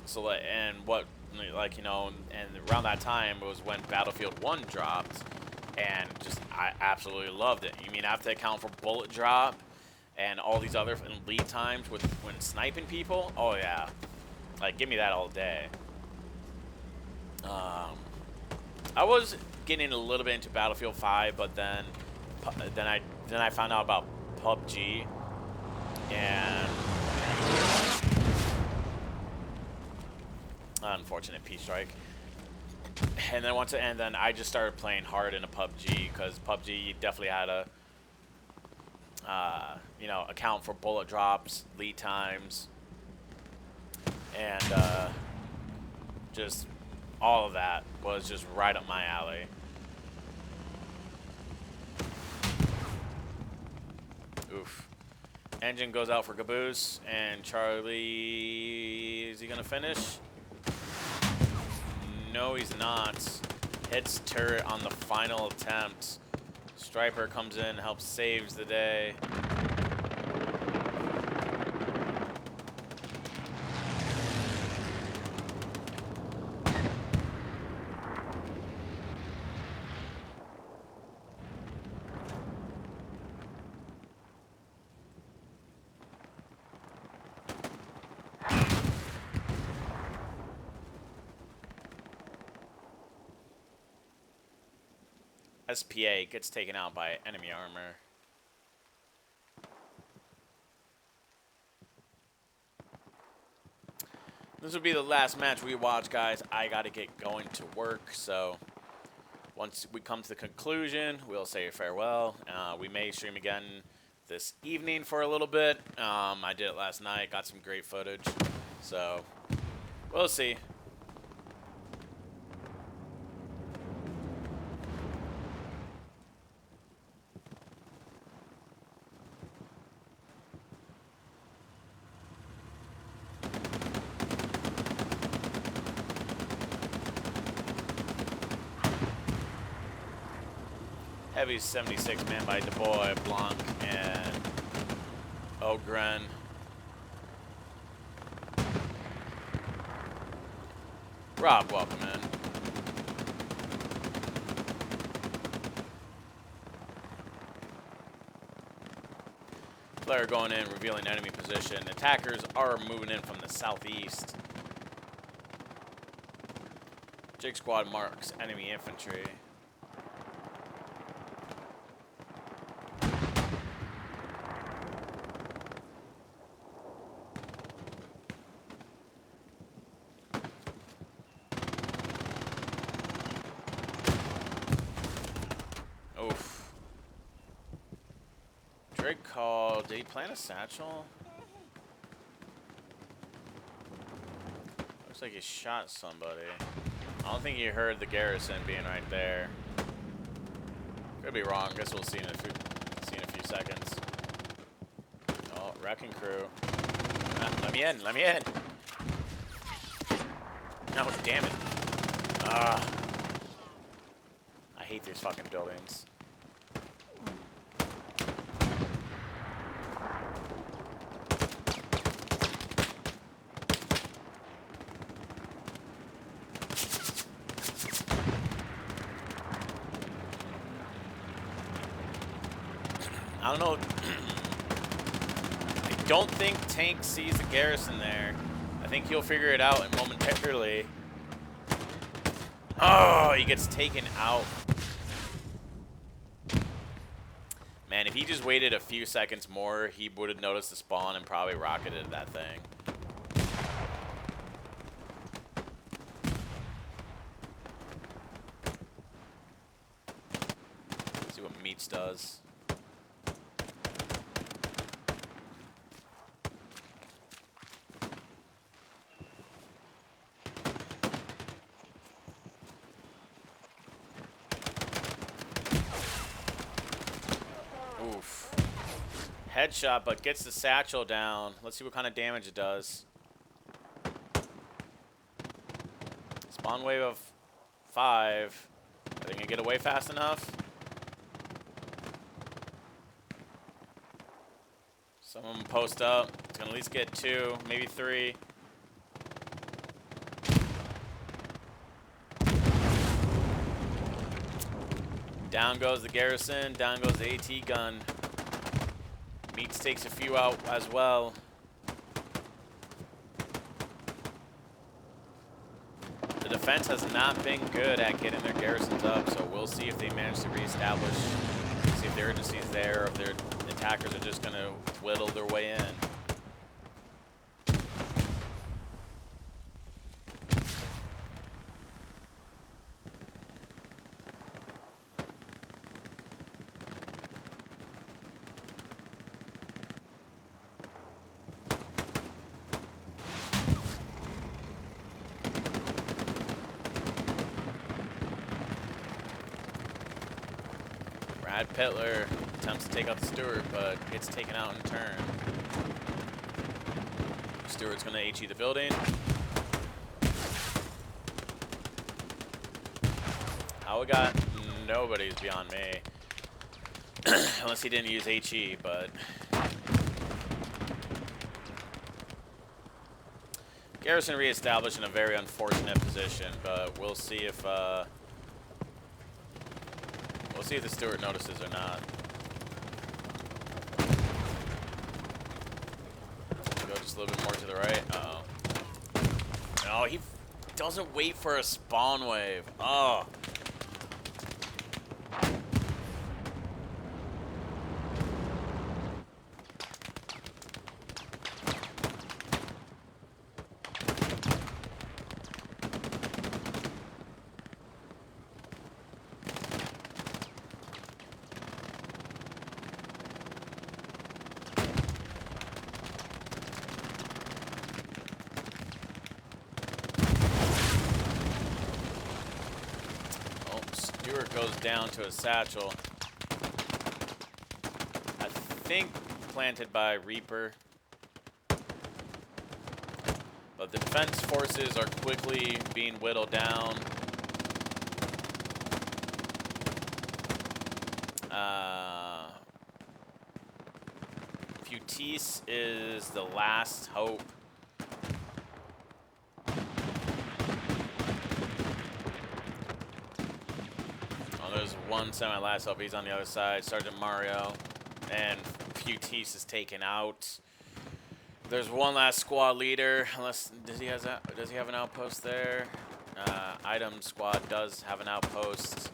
So, and what, like, you know, and around that time was when Battlefield 1 dropped, and just, I absolutely loved it. You mean I have to account for bullet drop and all these other lead times with when sniping people? Oh, yeah. Like, give me that all day. I was getting a little bit into Battlefield 5, but then I found out about PUBG, and unfortunate P-Strike. And then I just started playing hard in a PUBG, because PUBG definitely had a you know, account for bullet drops, lead times, and just all of that was just right up my alley. Oof. Engine goes out for Caboose, and Charlie, is he gonna finish? No, he's not. Hits turret on the final attempt. Striper comes in, helps saves the day. SPA gets taken out by enemy armor. This will be the last match we watch, guys. I gotta get going to work, so once we come to the conclusion, we'll say farewell. We may stream again this evening for a little bit. I did it last night, got some great footage, so we'll see. Heavy 76 man by Dubois, Blanc, and Ogren. Rob, welcome in. Flare going in, revealing enemy position. Attackers are moving in from the southeast. Jig squad marks enemy infantry. Drake called. Did he plant a satchel? Looks like he shot somebody. I don't think he heard the garrison being right there. Could be wrong. Guess we'll see in a few seconds. Oh, wrecking crew. Let me in. Let me in. No, damn it. I hate these fucking buildings. I don't know. I don't think Tank sees the garrison there. I think he'll figure it out momentarily. Oh, he gets taken out. Man, if he just waited a few seconds more, he would have noticed the spawn and probably rocketed that thing. Let's see what Meats does. headshot, but gets the satchel down. Let's see what kind of damage it does. Spawn wave of 5. Are they going to get away fast enough? Some of them post up. It's going to at least get 2, maybe 3. Down goes the garrison. Down goes the AT gun. Meats takes a few out as well. The defense has not been good at getting their garrisons up, so we'll see if they manage to reestablish, see if the urgency is there, or if their attackers are just going to whittle their way in. Brad Pittler attempts to take out the Stewart, but gets taken out in turn. Stewart's going to HE the building. How we got nobody's beyond me. Unless he didn't use HE, but... Garrison reestablished in a very unfortunate position, but we'll see if... We'll see if the Stewart notices or not. Go just a little bit more to the right. Uh-oh. No, he doesn't wait for a spawn wave. Oh. Goes down to a satchel. I think planted by Reaper. But the defense forces are quickly being whittled down. Futis is the last hope. There's one semi-last hope. He's on the other side. Sergeant Mario. And Futis is taken out. There's one last squad leader. Unless, does he have an outpost there? Item squad does have an outpost.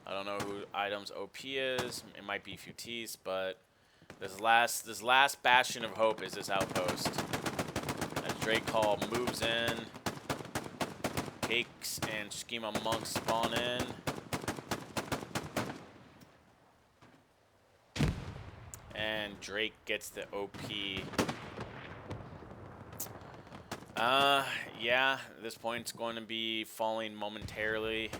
I don't know who Item's OP is. It might be Futis, but this last bastion of hope is this outpost. As Drake Hall moves in. Cakes and Schema Monks spawn in. And Drake gets the OP. Yeah, this point's going to be falling momentarily.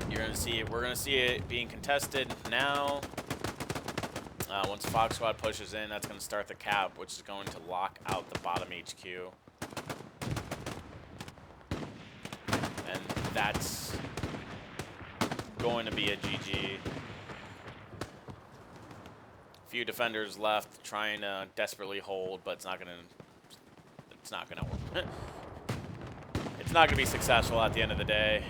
You're gonna see it. We're gonna see it being contested now. Once Fox Squad pushes in, that's gonna start the cap, which is going to lock out the bottom HQ. And that's going to be a GG. Few defenders left trying to desperately hold, but it's not gonna work. It's not gonna be successful at the end of the day.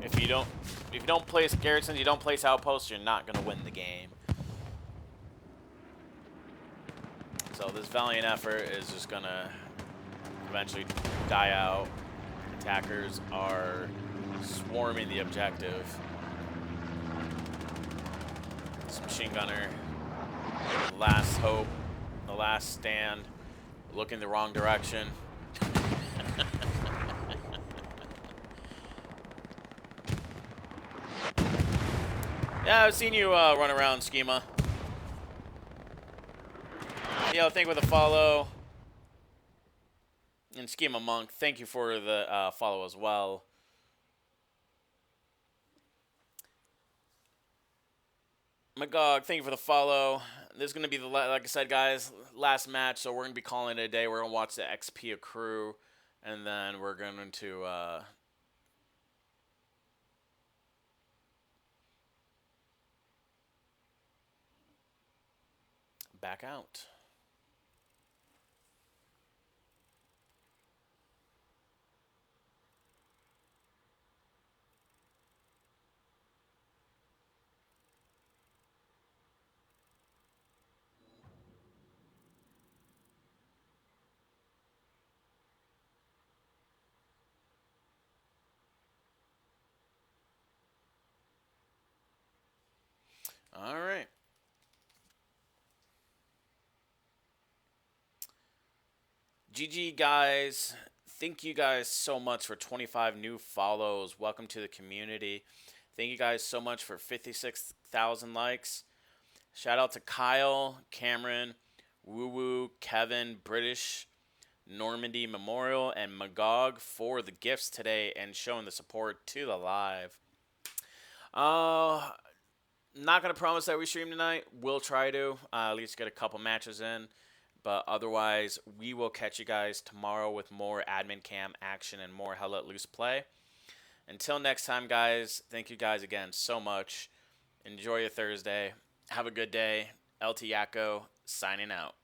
If you don't place garrisons, you don't place outposts, you're not gonna win the game. So this valiant effort is just gonna eventually die out. Attackers are swarming the objective. This machine gunner, last hope, the last stand, looking the wrong direction. Yeah, I've seen you run around, Schema. Yo, thank you for the follow. And Schema Monk, thank you for the follow as well. Magog, thank you for the follow. This is going to be like I said, guys, last match, so we're going to be calling it a day. We're going to watch the XP accrue, and then we're going to back out. All right. GG, guys. Thank you guys so much for 25 new follows. Welcome to the community. Thank you guys so much for 56,000 likes. Shout out to Kyle, Cameron, Woo Woo, Kevin, British, Normandy Memorial, and Magog for the gifts today and showing the support to the live. Not gonna promise that we stream tonight. We'll try to at least get a couple matches in, but otherwise we will catch you guys tomorrow with more admin cam action and more Hell Let Loose play. Until next time, guys. Thank you guys again so much. Enjoy your Thursday. Have a good day. LT Yakko signing out.